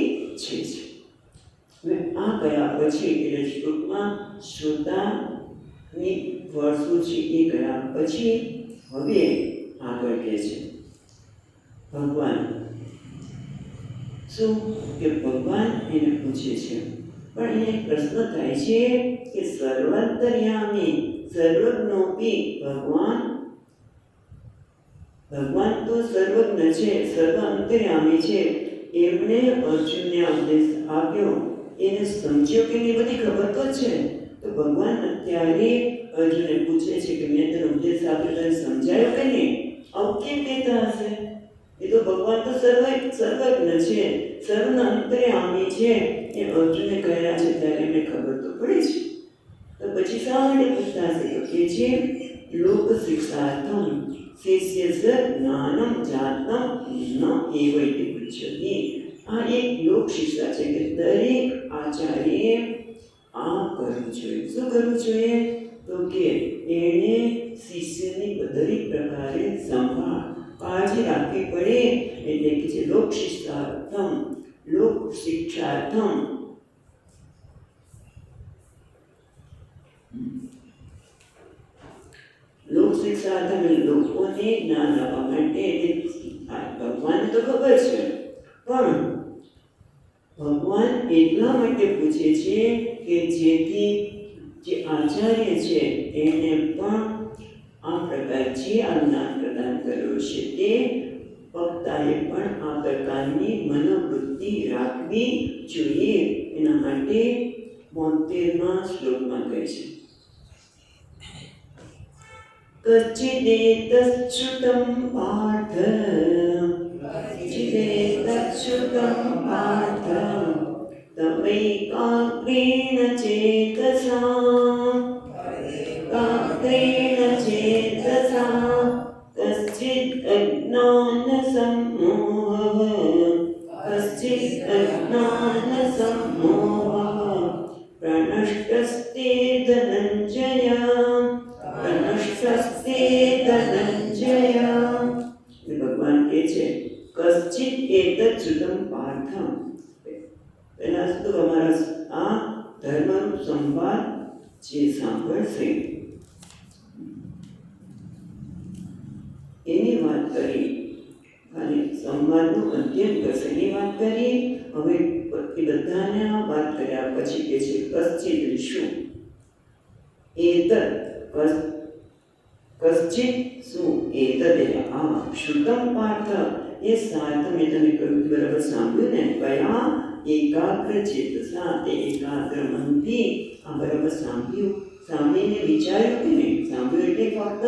છે જ. હવે આ કયા પછી એટલે શ્લોકમાં શ્રોતાની ફળ શું છે એ કયા પછી હવે આગળ કહે છે ભગવાન શું કે ભગવાન એને પૂછે છે, પણ એને પ્રશ્ન થાય છે કે સર્વંતર્યામી સર્વજ્ઞોપી ભગવાન, ભગવાન તો સર્વજ્ઞ છે, સર્વ અંતર્યામી છે, એમણે અર્જુનને ઉપદેશ આપ્યો, એને સમજ્યો કે એ બધી ખબર તો છે. તો ભગવાન અત્યારે અર્જુનને પૂછે છે કે મેં તને ઉપદેશ આપ્યો, તને સમજાયો કે નહીં? આવું કેમ કહેતા હશે? એ તો ભગવાન તો સર્વજ્ઞ છે, સર્વ અંતર્યામી છે, એ અર્જુનને કહેલા છે ત્યારે એમને ખબર તો પડે છે. તો પછી શા માટે પૂછતા હશે? તો કે છે લોક શિક્ષાર્થમ શિષ્યસ્ય જ્ઞાનમ જાતમ ન એવૈતિ પૃચ્છતિ. આ એક લોક શિક્ષા છે કે દરેક આચાર્યએ આ કરવું જોઈએ. શું કરવું જોઈએ? તો કે એણે શિષ્યની દરેક પ્રકારે સંભાળ કાળજી રાખવી પડે. એટલે કે છે લોક શિક્ષાર્થમ, લોક શિક્ષાર્થમ લોક શિક્ષાર્થમ લોકોને જ્ઞાન આપવા માટે. ભગવાનને તો ખબર છે, પણ ભગવાન એટલા માટે પૂછે છે કે જેથી જે આચાર્ય છે એને પણ આ પ્રકાર જે આ જ્ઞાન પ્રદાન કર્યો છે તે વક્તાએ પણ આ પ્રકારની મનોવૃત્તિ રાખવી જોઈએ. એના માટે 72મા શ્લોકમાં કહે છે કચ્ચિદેતચ્યુતં પાર્થ, કચ્ચિદેતચ્યુતં પાર્થ તમૈકાગ્રેણ ચેતસા, કાગ્રેણ ચેતસા કશ્ચિદ અજ્ઞાન સમોહઃ, કશ્ચિદ અજ્ઞાન સમોહઃ પ્રનષ્ટસ્તે ધનંજય, પ્રનષ્ટસ્તે ધનંજય. ભગવાન કહે છે કશ્ચિદ એતચ્યુતં પાર્થમ. પહેલા તો અમારા આ ધર્મનું સંવાદ જે સાંભળશે એની વાત કરી, અને સંવાદનું અધ્યયન કરશે એની વાત કરી. હવે એ બધાને આ વાત કર્યા પછી કે છે કશ્ચિદ શું એતદ, કશ્ચિદ શું એતદ એટલે આ શ્રુતમ પાર્થ એ સાર્થ મેં તને કહ્યું બરાબર સાંભળ્યું ને? કયા? એકાગ્ર ચેતસા, તે એકાગ્ર મનથી આ બરાબર સાંભળ્યું, સાંભળીને વિચાર્યું કે નહીં? સાંભળ્યું એટલે ફક્ત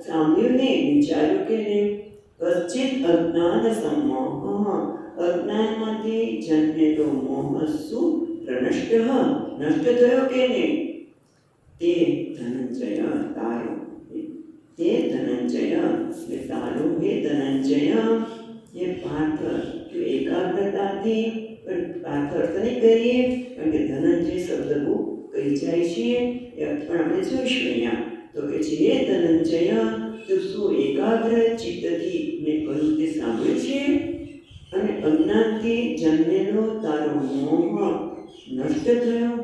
સાંભળ્યું નહીં, વિચાર્યું કે નહીં? કશ્ચિદ અજ્ઞાન સમોહ, અજ્ઞાનમાંથી જન્મેલો મોહ શું પ્રનષ્ટ, નષ્ટ થયો કે નહીં? તે ધનંજય તારો, તે ધનંજય એટલે તારો હે ધનંજય. એ પાર્થ જો એકાગ્રતાથી પણ પાર્થ અર્થ નહીં કરીએ, કારણ કે ધનંજય શબ્દ બહુ કહી જાય છે, એ અર્થ પણ આપણે જોઈશું અહીંયા. તો કે છે હે ધનંજય, તો શું એકાગ્ર ચિત્તથી મેં કહ્યું તે સાંભળ્યું છે, અને અજ્ઞાનથી જન્મેલો તારો મોહ નષ્ટ થયો.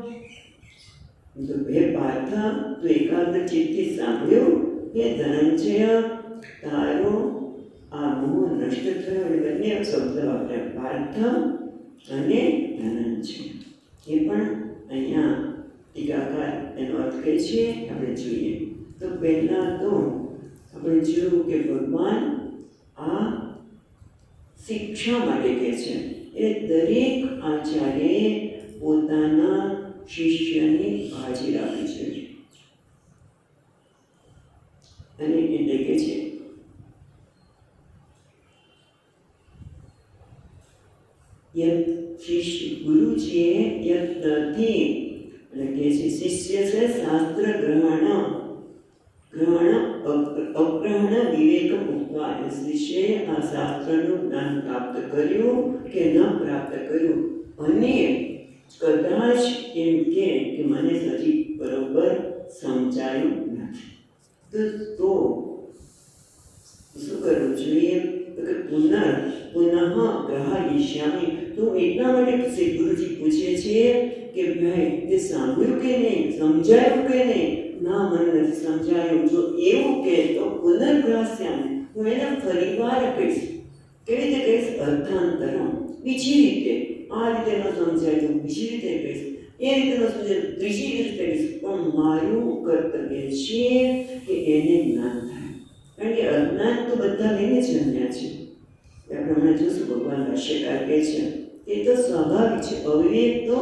તો હે પાર્થ, તું એકાગ્ર ચિત્તથી સાંભળ્યું હે ધનંજય, તારો આ મોહ નષ્ટ થયો. એટલે બંને શબ્દ વાપર્યા, પાર્થ અને ધનંજય. એ પણ અહીંયા ટીકાકાર એનો અર્થ કહે છે, આપણે જોઈએ. તો પહેલાં તો આપણે જોયું કે ભગવાન આ શિક્ષા માટે કહે છે. એ દરેક આચાર્યએ પોતાના શિષ્યની કાળજી રાખવી છે. અને એટલે કે છે ગુરુજીએ યત્નથી એટલે કે છે શિષ્ય છે શાસ્ત્ર ગ્રહણ અગ્રહણ વિવેક ઉત્પાદ. શિષ્યએ આ શાસ્ત્રનું જ્ઞાન પ્રાપ્ત કર્યું કે ન પ્રાપ્ત કર્યું, અને કદાચ એમ કે મને હજી બરોબર સમજાયું નથી, તો શું કરવું જોઈએ? તો કે પુનઃ ગ્રહાયિષ્યામિ. તો એટલા માટે ગુરુજી પૂછે છે કે ભાઈ તે સાંભળ્યું કે નહીં, સમજાયું કે નહીં? ના, મને નથી સમજાયું. જો એવું કે તો પુનર્ગ્રહાસ્યામિ, હું એને ફરીવાર કહીશ. કેવી રીતે કહીશ? અર્થાંતરમ, બીજી રીતે. આ રીતે ન સમજાય તો બીજી રીતે કહીશ, એ રીતે ન સમજાય ત્રીજી રીતે કહીશ. પણ મારું કર્તવ્ય છે કે એને જ્ઞાન થાય, કારણ કે અજ્ઞાન તો બધા લઈને જન્મ્યા છે. આપણે હમણાં જોશું ભગવાન ભાષ્યકાર કહે છે એ તો સ્વાભાવિક છે, અવિવેક તો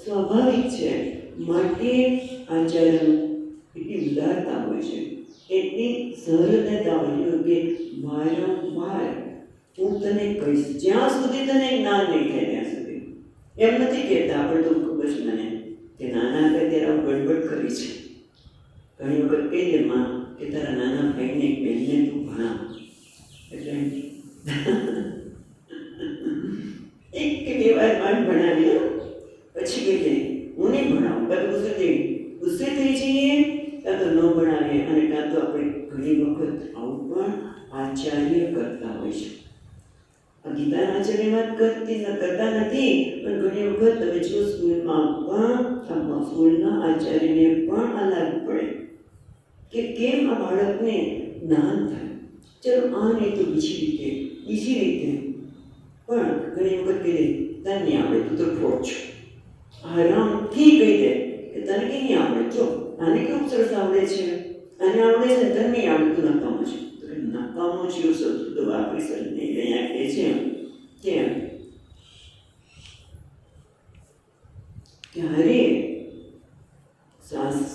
સ્વાભાવિક છે. માટે આચાર્યનું એટલી ઉદારતા હોય છે, એટલી સરળતા હોય છે કે વારંવાર હું તને કહીશ જ્યાં સુધી તને જ્ઞાન નહીં થાય ત્યાં સુધી. એમ નથી કહેતા પણ તો ખૂબ જ મને કે નાના હતા ત્યારે ગડબડ કરી છે. ઘણી વખત કહી દે માં કે તારા નાના ભાઈને બહેનને તું ભણાવ, એટલે એક કે બે વાર માંડ ભણાવી, પછી કહી દે હું નહીં ભણાવું. કાં તો ગુસ્સે થઈ જઈએ, કાં તો ન ભણાવીએ. અને કાં તો આપણે ઘણી વખત આવું પણ આચાર્ય કરતા હોય છે. આ ગીતાના આચાર્યમાં કરતા નથી, પણ ઘણી વખત તમે જો સ્કૂલમાં પણ સ્કૂલના આચાર્યને પણ આ લાગુ પડે કે કેમ આ બાળકને જ્ઞાન થાય. ચલો આ નહીં તો બીજી રીતે. પણ ઘણી વખત કહી દે તને નહીં આવડે, તું તો ઠોઠ છો. આરામથી કહી દે કે તને કંઈ નહીં આવડે. જો આને કેવું સરસ આવડે છે, આને આવડે છે, તને નહીં આવડે, તું નકામો છે. નકામો છે એવું શબ્દ તો વાપરી શકે નહીં. અહીંયા કહે છે કેમ ત્યારે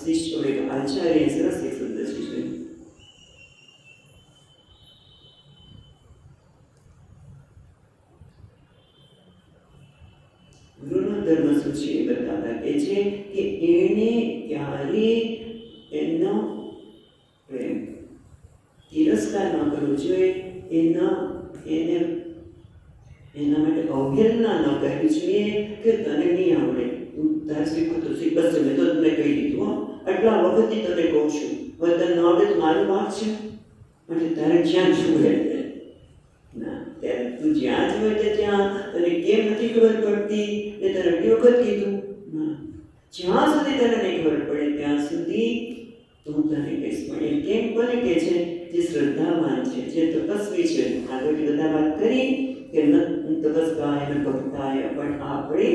શિષ્ય આચાર્ય સરસ એક શબ્દ છે, ગુરુનો ધર્મ શું છે એ બતાવતા કહે છે કે એને ક્યારે એમનો તિરસ્કાર ન કરવો જોઈએ, એના માટે અવહેલના ન કરવી જોઈએ કે તને નહીં આવડે, તું તારે શીખવું તો શીખ. બસ મેં તો તને કહી દીધું, આટલા વખતથી તને કહું છું, હવે તને ન આવડે તો મારું વાત છે. એટલે તારે જ્યાં જુએ ના, ત્યારે તું જ્યાં જુએ ત્યાં તને કેમ નથી ખબર પડતી એ તને એટલી વખત કીધું ના. જ્યાં સુધી તને નહીં ખબર પડે ત્યાં સુધી હું તને કહીશ. પણ એ કેમ કોને કહે છે? જે શ્રદ્ધાવાન છે, જે તપસ્વી છે. આગળ બધા વાત કરી કે ન તપસ્કાય ન ભક્તાય, પણ આપણે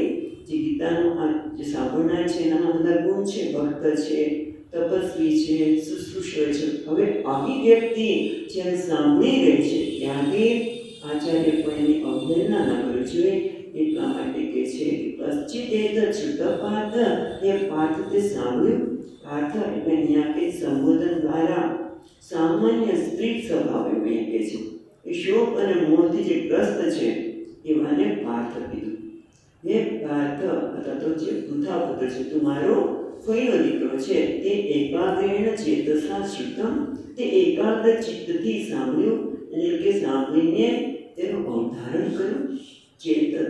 જે ગીતાનું આ જે સાંભળનાર છે એનામાં બધા ગુણ છે. ભક્ત છે, તપસ્વી છે, શુશ્રૂષક છે. હવે આવી વ્યક્તિ જ્યારે સાંભળી રહી છે ત્યારે આચાર્ય પણ એની અવહેલના ના કરવી જોઈએ. એટલા માટે કહે છે પશ્ચિદેત છૂટપાથ, એ પાઠ તે સાંભળ્યું. પાઠ એટલે અહીંયા કે સંબોધન દ્વારા સામાન્ય સ્ત્રી સ્વભાવ એવું કહે છે. એ શોક અને મોહથી જે ગ્રસ્ત છે એવાને પાર્થ કીધું. હે પાર્થ, અથવા તો જે વૃથા પુત્ર છે, તું મારો ફઈનો દીકરો છે, તે એકાગ્રેણ ચેતસા શ્રુતમ, તે એકાગ્ર ચિત્તથી સાંભળ્યું, એટલે કે સાંભળીને તેનું અવધારણ કર્યું.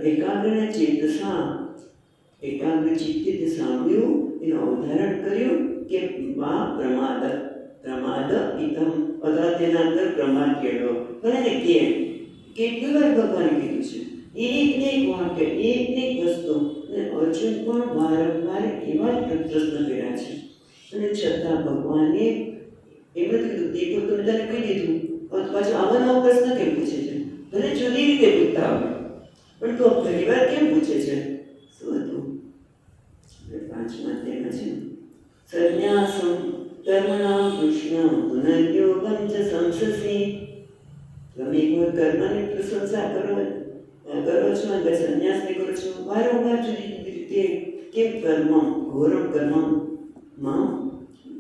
એકાગ્ર ચેતસા, એકાગ્ર ચિત્તથી તે સાંભળ્યું, એનું અવધારણ કર્યું કે વા પ્રમાદ ઇતમ, અથવા તેના અંદર પ્રમાદ કેળવો. પણ એને કેટલી વાર ભગવાને કીધું છે, એક ને એક વાક્ય, એક ને એક વસ્તુ. અને અર્જુન પણ વારંવાર એવા જ પ્રશ્ન કર્યા છે, અને છતાં ભગવાને એમ કીધું તે તો તને કહી દીધું, પાછું આવા નવો પ્રશ્ન કેમ પૂછે છે? ભલે જુદી રીતે પૂછતા હોય, પણ તો ઘણી વાર કેમ પૂછે છે? શું હતું? 5મા અધ્યાયમાં છે સંન્યાસમ કર્મણા કૃષ્ણ પુનર્યોગમ ચ સંસસી. તમે એકવાર કર્મની પ્રશંસા કરો છો અને સંન્યાસ નહીં કરો છો. વારંવાર જુદી જુદી રીતે કેમ ઘોરમ કર્મમાં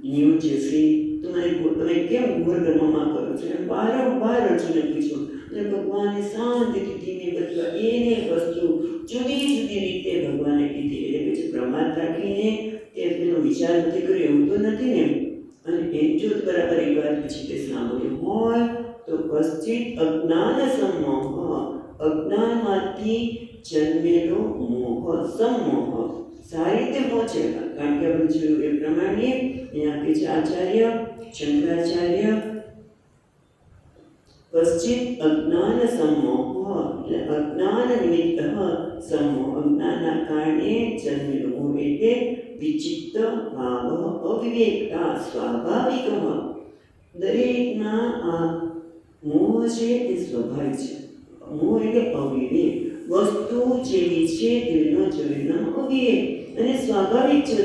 નિયોજ્યસી, તમે કેમ ઘોર કર્મમાં કરો છો? એમ વારંવાર અર્જુને પૂછ્યું. અને ભગવાને શાંતિથી ધીમે બદલા એને વસ્તુ જુદી જુદી રીતે ભગવાને કીધી. એટલે પછી પ્રમાદ રાખીને તેનો વિચાર નથી કર્યો એવું તો નથી ને. અને એમ જો બરાબર એક વાત પછી તે સાંભળ્યું હોય તો પશ્ચિત અજ્ઞાન સમોહ, અજ્ઞાનમાંથી જન્મેલો મોહ, સમમોહ. સારી રીતે મોહ છે, કારણ કે આપણે જોયું એ પ્રમાણે અહીંયા કે છે આચાર્ય શંકરાચાર્ય કશ્ચિત અજ્ઞાન સમમોહ, એટલે અજ્ઞાન નિમિત્ત સમમોહ, અજ્ઞાનના કારણે જન્મેલો મોહ એટલે વિચિત્ત ભાવ, અવિવેકતા, સ્વાભાવિક. દરેકના આ મોહ છે એ સ્વાભાવિક છે. મોહ એટલે અવિવેક, વસ્તુ જેવી છે તેવી ન જોવી, અવિવેક અને સ્વાભાવિક છે.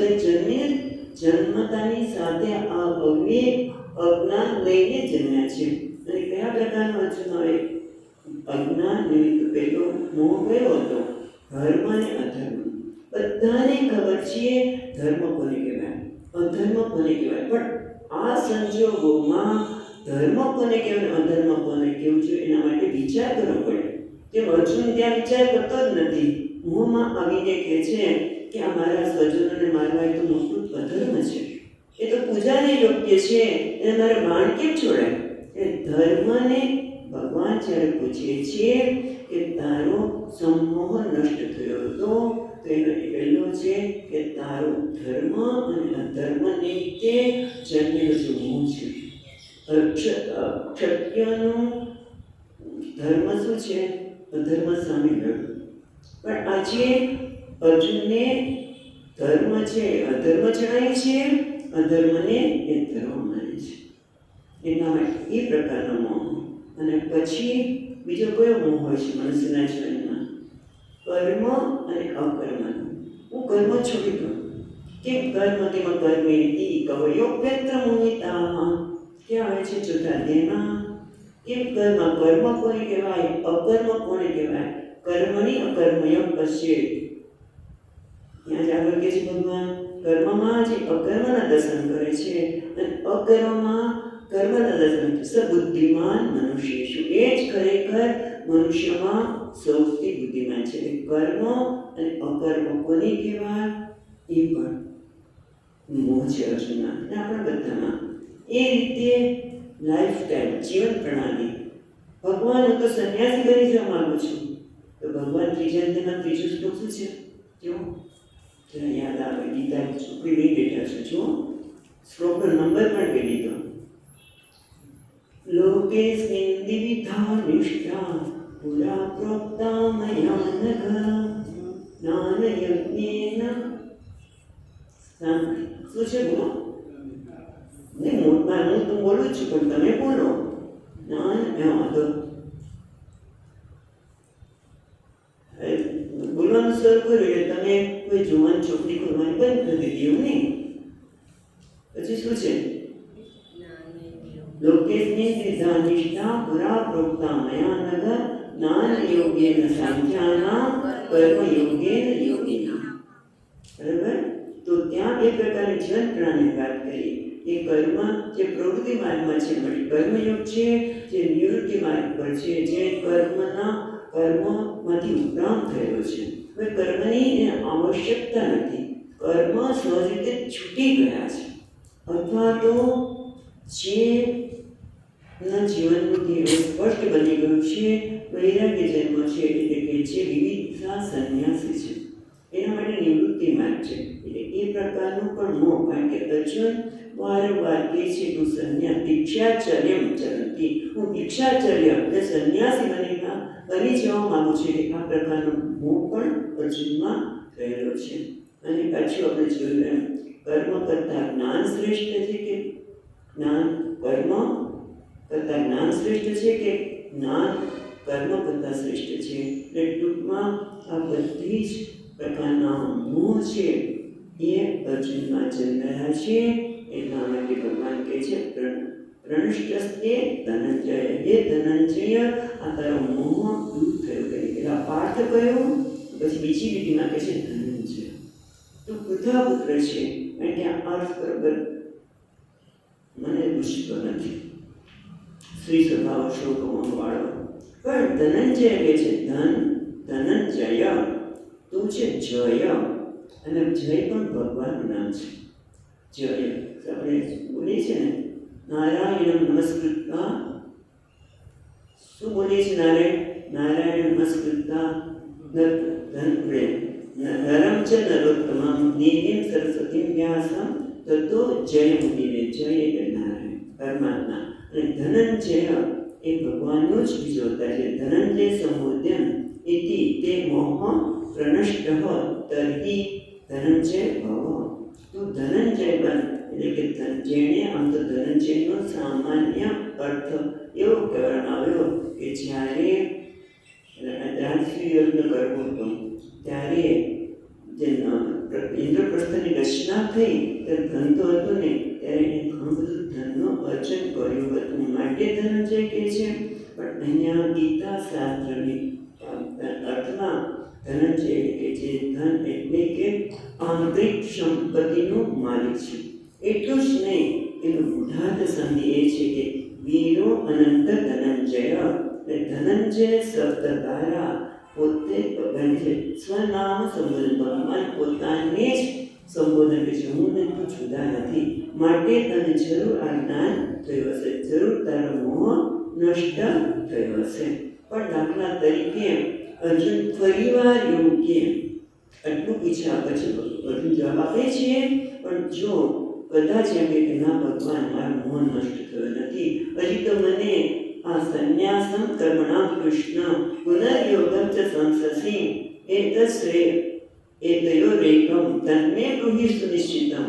જન્મતાની સાથે આ અવિવેક અજ્ઞાન લઈને જન્મ્યા છે. અને કયા પ્રકારનો અર્જુન આવે? અજ્ઞાન નિમિત્ત પહેલો મોહ કયો હતો? ધર્મ અને અધર્મ. બધાને ખબર છે ધર્મ કોને કહેવાય, અધર્મ કોને કહેવાય, પણ આ સંજોગોમાં ધર્મ કોને કહેવાય, અધર્મ કોને કહેવું જોઈએ એના માટે વિચાર કરવો પડે. કે અર્જુન ત્યાં વિચાર કરતો જ નથી, મોહમાં આવીને કહે છે કે આ મારા સ્વજનોને મારવા એ તો મોટું અધર્મ છે, એ તો પૂજાને યોગ્ય છે, એને મારે બાણ કેમ છોડાય? એ ધર્મને ભગવાન જ્યારે પૂછે છે કે તારો સમમોહ નષ્ટ થયો હતો, તો એનો પહેલો છે કે તારો ધર્મ અને અધર્મ નિમિત્તે જન્મેલો જે મોહ છે. ક્ષત્રિયનું ધર્મ શું છે? અધર્મ સામે લડવું. પણ આજે અર્જુનને ધર્મ છે અધર્મ જણાય છે, અધર્મને એ ધર્મ માને છે. એના માટે એ પ્રકારનો મોહ. અને પછી બીજો કયો મોહ હોય છે મનુષ્યના જીવનમાં? કર્મ અને અકર્મનો. હું કર્મ છોડી દઉં. કેમ કર્મ તેમાં કર્મેતિ કવયોપ્યત્ર મોહિતાઃ. ક્યાં આવે છે ચોથા અધ્યાયમાં? કેમ કર્મ કોને કહેવાય, અકર્મ કોને કહેવાય? કર્મણી અકર્મયમ પશ્યેત. ત્યાં જ આગળ કે છે ભગવાન કર્મમાં જે અકર્મના દર્શન કરે છે અને અકર્મમાં કર્મના દર્શન. સબુદ્ધિમાન મનુષ્યેષુ, એ જ ખરેખર મનુષ્યમાં સૌથી બુદ્ધિમાન છે. કર્મ અને અકર્મ કોને કહેવાય? એ પણ મોહ છે અર્જુનના અને આપણા બધામાં. એ રીતે લાઈફ સ્ટાઈલ, જીવન પ્રણાલી. ભગવાન હું તો સંન્યાસી બની જવા માંગુ છું, તો ભગવાન ત્રીજા અધ્યાયમાં ત્રીજું શ્લોક શું છે? જો જરા યાદ આવે, ગીતા ચોપડી લઈ બેઠા છે, જો શ્લોકનો નંબર પણ કહી દીધો. લોકેસ્મિન દ્વિવિધા નિષ્ઠા પુરા પ્રોક્તા મયા નઘ જ્ઞાનયજ્ઞેન. શું છે બોલો? નહીં, હું તો બોલું છું પણ તમે બોલો. બોલવાનું શરૂ કર્યું એટલે તમે કોઈ જુવાન છોકરી ખોલવાની બંધ કરી દીધી, એવું નહીં. પછી શું છે? લોકેસ્મિન દ્વિધા નિષ્ઠા પુરા પ્રોક્તા મયા નઘ જ્ઞાન યોગેન સાંખ્યાનામ કર્મ યોગેન યોગિનામ. બરાબર? તો ત્યાં બે પ્રકારની જીવન પ્રણાલીની વાત કરી. એ કર્મ જે પ્રવૃત્તિ માર્ગમાં છે, કર્મયોગ છે જે નિવૃત્તિ માર્ગ પર છે, જે કર્મમાંથી ઉપરાંત થયેલો છે. હવે કર્મની આવશ્યકતા નથી, કર્મ સહજ રીતે છૂટી ગયા છે. અથવા તો જે જીવનનું ધ્યેય સ્પષ્ટ બની ગયું છે, વૈરાગ્ય જન્મ છે, એટલે કે જે વિવિધતા સંન્યાસી છે, એના માટે નિવૃત્તિ માર્ગ છે. એટલે એ પ્રકારનું પણ મોહ, કારણ કે અર્જુન વારંવાર કહે છે તું સંન્યાસ દીક્ષાચર્યમ ચરંતી, હું દીક્ષાચર્ય એટલે સંન્યાસી બની જવા માંગુ છું. એટલે આ પ્રકારનો મોહ પણ અર્જુનમાં રહેલો છે. અને પાછું આપણે જોયું એમ કર્મ કરતાં જ્ઞાન શ્રેષ્ઠ છે કે કર્મ કરતાં જ્ઞાન શ્રેષ્ઠ છે કે જ્ઞાન કર્મ કરતાં શ્રેષ્ઠ છે? એટલે ટૂંકમાં આ બધી જ પ્રકારના મોહ છે એ અર્જુનમાં જન્મેલા છે. એટલા માટે ભગવાન કહે છે પ્રણષ્ટસ્તે ધનંજય, હે ધનંજય આ તારો મોહ દૂર થયો. કરી પેલા પાર્થ કયો, પછી બીજી લીટીમાં કહે છે ધનંજય, તું બુદ્ધા પુત્ર છે. કારણ કે આ અર્થ બરોબર મને પૂછતો નથી, શ્રી સ્વભાવ શોકમાં વાળો. પણ ધનંજય કહે છે ધનંજય, તું છે જય. અને જય પણ ભગવાનનું નામ છે. જય આપણે બોલીએ છીએ ને નારાયણ નમસ્કૃત્વા. શું બોલીએ છીએ? નારાયણ નારાયણ નમસ્કૃતા નરમ ચ નરોત્તમમ દેવીમ સરસ્વતીમ વ્યાસમ તતો જય મુનિને. જય એટલે નારાયણ પરમાત્મા. અને ધનંજય એ ભગવાનનો જ બીજો અવતાર છે. ધનંજય સંબોધ્યન ઇતિ તે મોહ પ્રનષ્ટ તર્હિ ધનંજય ભવ. તું ધનંજય બન. એટલે કે જેણે આમ તો ધનંજયનો સામાન્ય અર્થ એવો કહેવામાં આવ્યો કે જ્યારે રાજસૂય યજ્ઞ કરવો હતો ત્યારે જે ઇન્દ્રપ્રસ્થની રચના થઈ ત્યારે ધન તો હતું ને, ત્યારે એને ઘણું બધું ધનનું અર્જન કર્યું હતું. માટે ધનંજય કહે છે. પણ અહીંયા ગીતા શાસ્ત્રની અર્થમાં ધનંજય કે જે ધન એટલે કે આંતરિક સંપત્તિનો માલિક છે. એટલું જ નહીં, એનું ગુઢાર્થ સંધિ એ છે કે વીરો અનંત ધનંજય. ધનંજય શબ્દ દ્વારા પોતે સ્વનામ સંબોધન, ભગવાન પોતાને જ સંબોધન કરે છે. હું ને તું જુદા નથી, માટે તને જરૂર આ જ્ઞાન થયું હશે, જરૂર તારો મોહ નષ્ટ થયો હશે. પણ દાખલા તરીકે અર્જુન ફરીવાર એવું કે આટલું પૂછ્યા પછી અર્જુન જવાબ આપે છે, પણ જો કદાચ એમ કે ના ભગવાન મારો મોહ નષ્ટ થયો નથી, હજી તો મને આ સંન્યાસમ કર્મણામ કૃષ્ણ પુનર્યોગમ ચ સંસસી એતયોરેકમ તન્મે બ્રૂહિ સુનિશ્ચિતમ.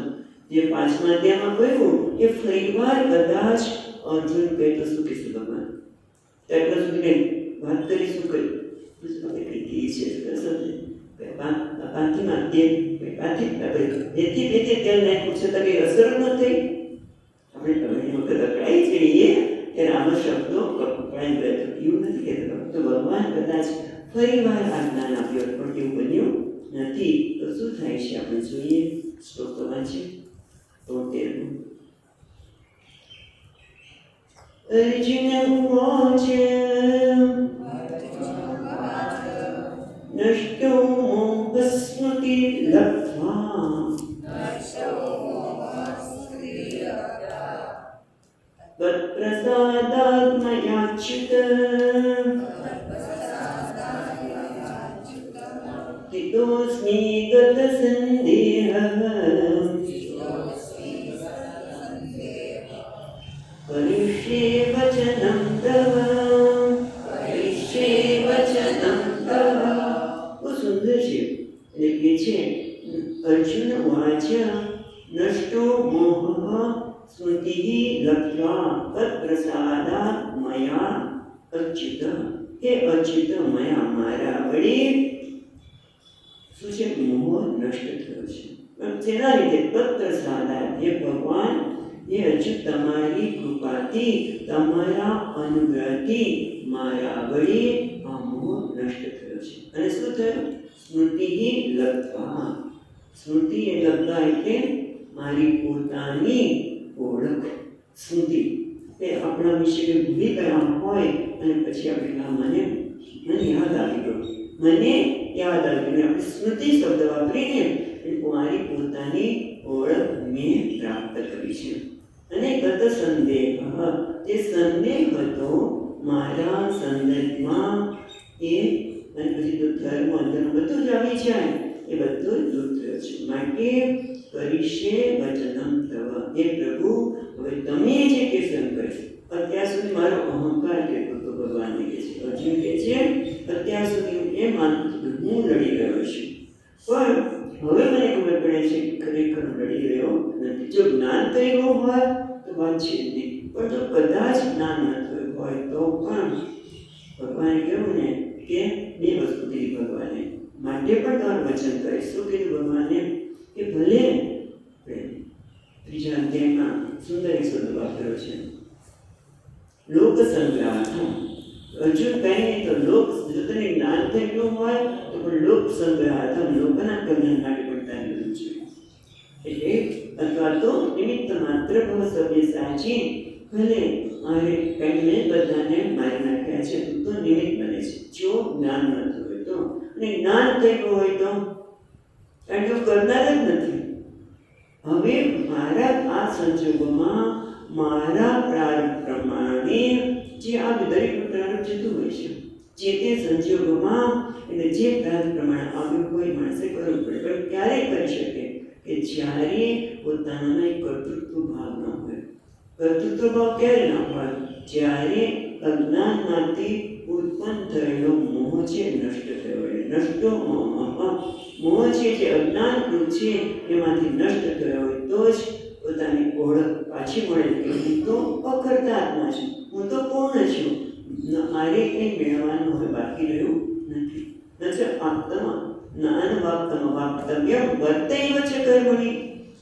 જે 5મા અધ્યાયમાં કહ્યું કે ફરીવાર કદાચ અર્જુન કહે તો શું કહેશે ભગવાન? ત્યાં સુધી વાત કરીશું કઈ છે પાંચીમાં એથી તેલ નાખ્યું છે તો કઈ અસર ન થઈ. આપણે ઘણી વખત અકળાઈ જઈએ ત્યારે આવા શબ્દો કપડાઈ ગયા એવું નથી કહેતા. તો ભગવાન કદાચ ફરી વાર આ જ્ઞાન આપ્યું પણ એવું બન્યું નથી. તો શું થાય છે આપણે જોઈએ. શ્લોક વાંચીએ 73. અર્જુન ઉવાચ નષ્ટો મોહસ્મૃતિ લબ્ધ્વા તત્પ્રસાદાત્મયાચ્યુત તિતોસ્મિ ગત સંદેહઃ કરિષ્યે વચનં તવ. બહુ સુંદર છે. એટલે કે છે અર્જુન વાચ નષ્ટો મોહ સ્મૃતિ લબ્ધ્વા તત્પ્રસાદાત મયા અચ્યુત. હે અચ્યુત, મયા મારા વડે શું છે? મોહ નષ્ટ થયો છે. પણ તેના લીધે તત્પ્રસાદાત, હે ભગવાન, હે અચ્યુત, તમારી કૃપાથી, તમારા અનુગ્રહથી મારા વડે આ મોહ નષ્ટ થયો છે. અને શું થયું? સ્મૃતિ લબ્ધ્વા. સ્મૃતિ એ લબ્ધા એટલે મારી પોતાની ઓળખ. સ્મૃતિ એ આપણા વિશે કંઈ ભૂલી ગયા હોય અને પછી આપણે મને યાદ આવી ગયું, મને યાદ આવી ગયું. આપણે સ્મૃતિ શબ્દ વાપરીને મારી પોતાની ઓળખ મેં પ્રાપ્ત કરી છે. અને ગત સંદેહ, જે સંદેહ હતો મારા સંદર્ભમાં એ, અને પછી તો ધર્મ અંદરનું બધું જ આવી જાય, એ બધું જ દૂર થયો છે. માટે કરિષ્યે વચનમ તવ. હે પ્રભુ, હવે તમે જે કહેશો એમ કરીશ. અત્યાર સુધી મારો અહંકાર કહેતો હતો, ભગવાનને કહે છે. અર્જુન કહે છે અત્યાર સુધી હું એ માનતો હતો કે હું લડી રહ્યો છું, પણ હવે મને ખબર પડે છે કે ખરેખર લડી રહ્યો નથી. જો જ્ઞાન થઈ ગયું હોય તો વાત છે નહીં, પણ જો કદાચ જ્ઞાન ન થયું હોય તો પણ ભગવાને કહ્યું ને કે બે વસ્તુ કીધી ભગવાને, માટે પણ તમારું વચન કરે. શું કીધું ભગવાને? કે ભલે ત્રીજા અધ્યાયમાં સુંદર શબ્દ વાપર્યો છે, લોક સંગ્રહાર્થમ. અર્જુન કહે નહીં તો લોક, જો તને જ્ઞાન થઈ ગયું હોય તો પણ લોક સંગ્રહાર્થમ, લોકોના કલ્યાણ માટે પણ તારી જરૂર છે. એટલે અથવા તો નિમિત્ત માત્ર ભવ સભ્ય સાચી. ભલે મારે કંઈ બધાને મારી નાખ્યા છે, તું તો નિમિત્ત બને છે. જો જ્ઞાન ન થયું હોય તો, અને જ્ઞાન થઈ ગયું હોય તો, કારણ કે હું કરનાર જ નથી. હવે મારા આ સંજોગોમાં મારા પ્રારંભ પ્રમાણે જે આ દરેકનું પ્રારંભ જતું હોય છે, જે તે સંજોગોમાં એટલે જે પ્રાર્થ પ્રમાણે આવ્યું કોઈ માણસે કરવું પડે, પણ ક્યારે કરી શકે કે જ્યારે પોતાનામાં એક કર્તૃત્વ ભાવ ન હોય. કર્તૃત્વ ભાવ ક્યારે ન હોય? જ્યારે અજ્ઞાનમાંથી ઉત્પન્ન થયેલો મોહ છે નષ્ટ થયો હોય. નષ્ટો મોહ છે જે અજ્ઞાનકૃત છે એમાંથી નષ્ટ થયો હોય તો જ પોતાની ઓળખ પાછી મળે કે હું તો અકર્તા આત્મા છું, હું તો પૂર્ણ છું, મારે કંઈ મેળવવાનું હવે બાકી રહ્યું નથી. આત્મા જ્ઞાન વાપ્તમ વાપ્તવ્યમ વર્તૈવ ચ કર્મણિ.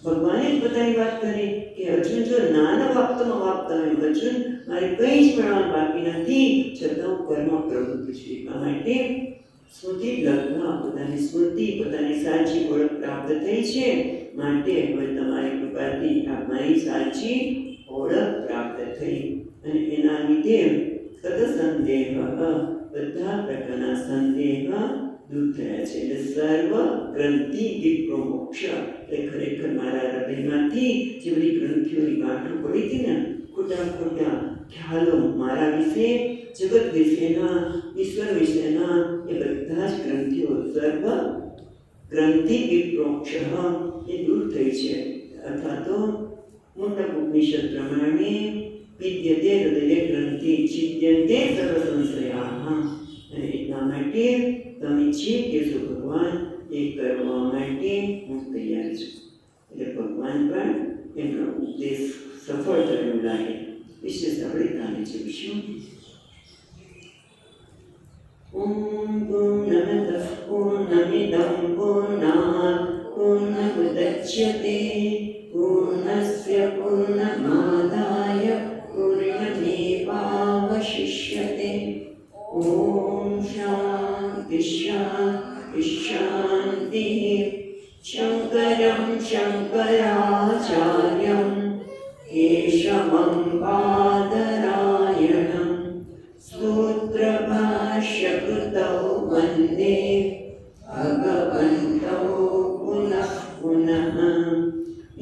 ભગવાને જ પોતાની વાત કરી કે અર્જુન જો જ્ઞાન વાપ્તમ વાપ્તવ્યમ, અર્જુન મારે કંઈ જ મેળવવાનું બાકી નથી, છતાં હું કર્મ પ્રવૃત્ત છું. એટલા માટે સ્મૃતિ લગ્ન પોતાની સ્મૃતિ પોતાની સાચી ઓળખ પ્રાપ્ત થઈ છે, માટે હવે તમારી કૃપાથી આ મારી સાચી ઓળખ પ્રાપ્ત થઈ અને એના લીધે સદસંદેહ બધા પ્રકારના સંદેહ દૂર થયા છે. એટલે સર્વ ગ્રંથિ વિપ્રોમોક્ષ, એટલે ખરેખર મારા હૃદયમાંથી જે બધી ગ્રંથિઓની ગાંઠો પડી હતી ને, ખોટા ખોટા ખ્યાલો મારા વિશે, જગત વિશેના, ઈશ્વર વિશેના, એ બધા જ ગ્રંથિઓ સર્વ ગ્રંથિ વિપ્રોક્ષ એ દૂર થઈ છે. અથવા તો મુંડક ઉપનિષદ પ્રમાણે વિદ્યતે હૃદય ગ્રંથિ છિદ્યન્તે સર્વ સંશયા. અને એટલા માટે તમે જે કહેશો ભગવાન એ કરવા માટે હું તૈયાર છું. એટલે ભગવાન પણ એમનો ઉપદેશ સફળ થયો લાગે. વિશેષ આપણે કાલે જોઈશું. ઓમ પૂર્ણમદ પૂર્ણમિદં પૂર્ણાત પૂર્ણમુદચ્યતે પૂર્ણસ્ય પૂર્ણમાદાય પૂર્ણમેવાવશિષ્યતે. ઓમ શાંતિ શાંતિ શાંતિ. શંકરં શંકરાચાર્યં કેશવં બાદરાયણં સૂત્રભાષ્યકૃતૌ વંદે ભગવन्तौ પુનઃ પુનઃ.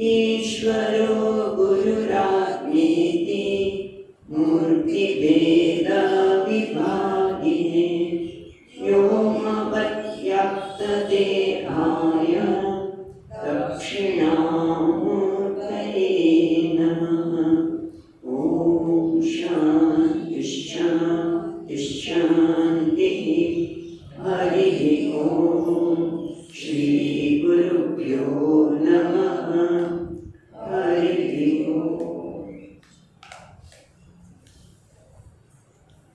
ઈશ્વરો ગુરુરાત્મા